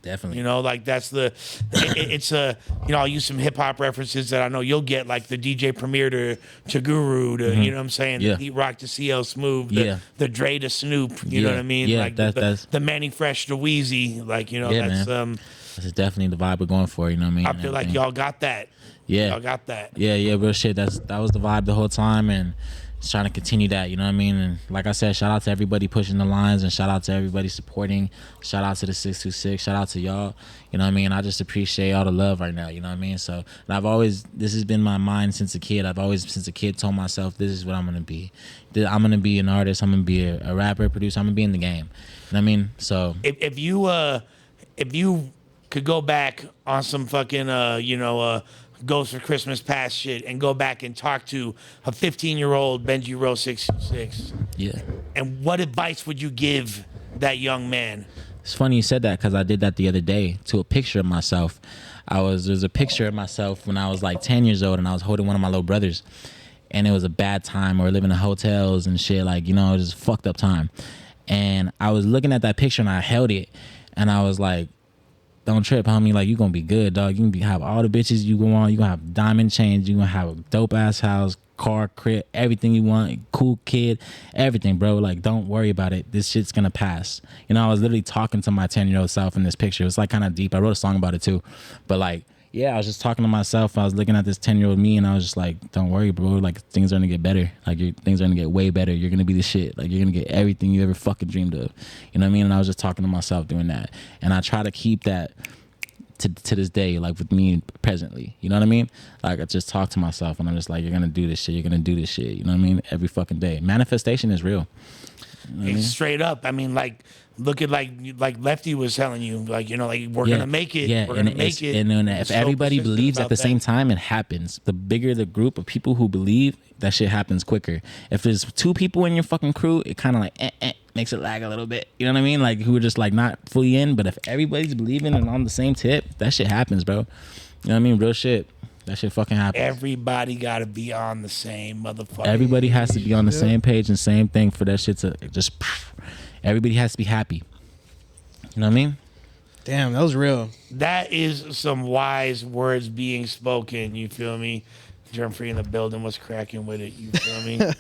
Definitely. Like that's it's I'll use some hip hop references that I know you'll get, like the DJ Premier to Guru to you know what I'm saying, Yeah. the Heat Rock to CL Smooth, the Dre to Snoop, you know what I mean? Yeah, like that's the Manny Fresh to Wheezy, like that's man. This is definitely the vibe we're going for, you know what I mean? I feel like y'all got that. Yeah. Y'all got that. Yeah, real shit. That was the vibe the whole time, and just trying to continue that, you know what I mean? And like I said, shout out to everybody pushing the lines, and shout out to everybody supporting. Shout out to the 626. Shout out to y'all. You know what I mean? I just appreciate all the love right now, you know what I mean? So, and this has been my mind since a kid. I've always, since a kid, told myself this is what I'm going to be. I'm going to be an artist. I'm going to be a rapper, producer. I'm going to be in the game. You know what I mean? So, if you could go back on some fucking Ghost for Christmas Past shit and go back and talk to a 15-year-old Benjirow626, yeah. and what advice would you give that young man? It's funny you said that, because I did that the other day to a picture of myself. There's a picture of myself when I was like 10 years old, and I was holding one of my little brothers, and it was a bad time. We were living in hotels and shit, like, it was a fucked up time. And I was looking at that picture, and I held it, and I was like, don't trip, homie. Like, you gonna be good, dog. You can have all the bitches you go on. You gonna have diamond chains. You gonna have a dope ass house, car, crib, everything you want. Cool kid, everything, bro. Like, don't worry about it. This shit's gonna pass. I was literally talking to my 10-year-old self in this picture. It was like kind of deep. I wrote a song about it too, but like, yeah, I was just talking to myself. I was looking at this 10-year-old me, and I was just like, don't worry, bro. Like, things are gonna get better. Like, things are gonna get way better. You're gonna be the shit. Like, you're gonna get everything you ever fucking dreamed of. You know what I mean? And I was just talking to myself doing that, and I try to keep that to this day, like with me presently. You know what I mean? Like, I just talk to myself, and I'm just like, you're gonna do this shit. You're gonna do this shit. You know what I mean? Every fucking day. Manifestation is real. You know what I mean? Straight up. I mean, like, look at like Lefty was telling you, like, like, we're gonna make it. Yeah, we're gonna make it. And then if So everybody persistent believes about at the that. same time, it happens. The bigger the group of people who believe, that shit happens quicker. If there's 2 people in your fucking crew, it kind of like makes it lag a little bit. You know what I mean? Like, who are just like not fully in. But if everybody's believing and on the same tip, that shit happens, bro. You know what I mean? Real shit. That shit fucking happens. Everybody gotta be on the same motherfucker. Everybody has to be on the same page and same thing for that shit to just. Everybody has to be happy. You know what I mean? Damn, that was real. That is some wise words being spoken. You feel me? Germ Free in the building was cracking with it. You feel me?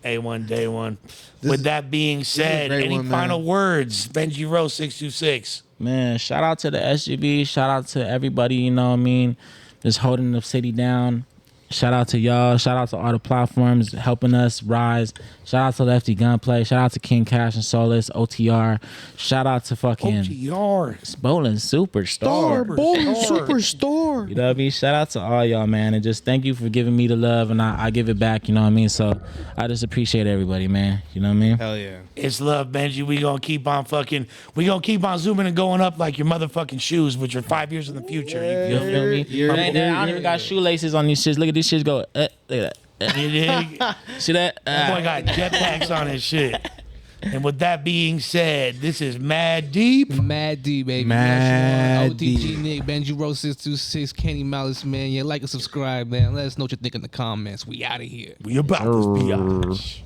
A1 day one. With that being said, great any one, man. final words? Benjirow626. Man, shout out to the SUV. Shout out to everybody, you know what I mean? Just holding the city down. Shout out to y'all. Shout out to all the platforms helping us rise. Shout out to Lefty Gunplay. Shout out to King Cash and Solace, OTR. Shout out to fucking Bowling Superstar. Superstore. You know what I mean? Shout out to all y'all, man. And just thank you for giving me the love, and I give it back, you know what I mean? So I just appreciate everybody, man. You know what I mean? Hell yeah. It's love, Benji. We gonna keep on zooming and going up like your motherfucking shoes, which are 5 years in the future. You feel me? I don't even got shoelaces on these shits. Look at these shits go. Look at that. You dig? See that? That boy got jetpacks on his shit. And with that being said, this is Mad Deep. Mad D, baby. Mad OTG D. Nick, Benjirow626, Kenny Malice, man. Yeah, like and subscribe, man. Let us know what you think in the comments. We out of here. We about this biatch.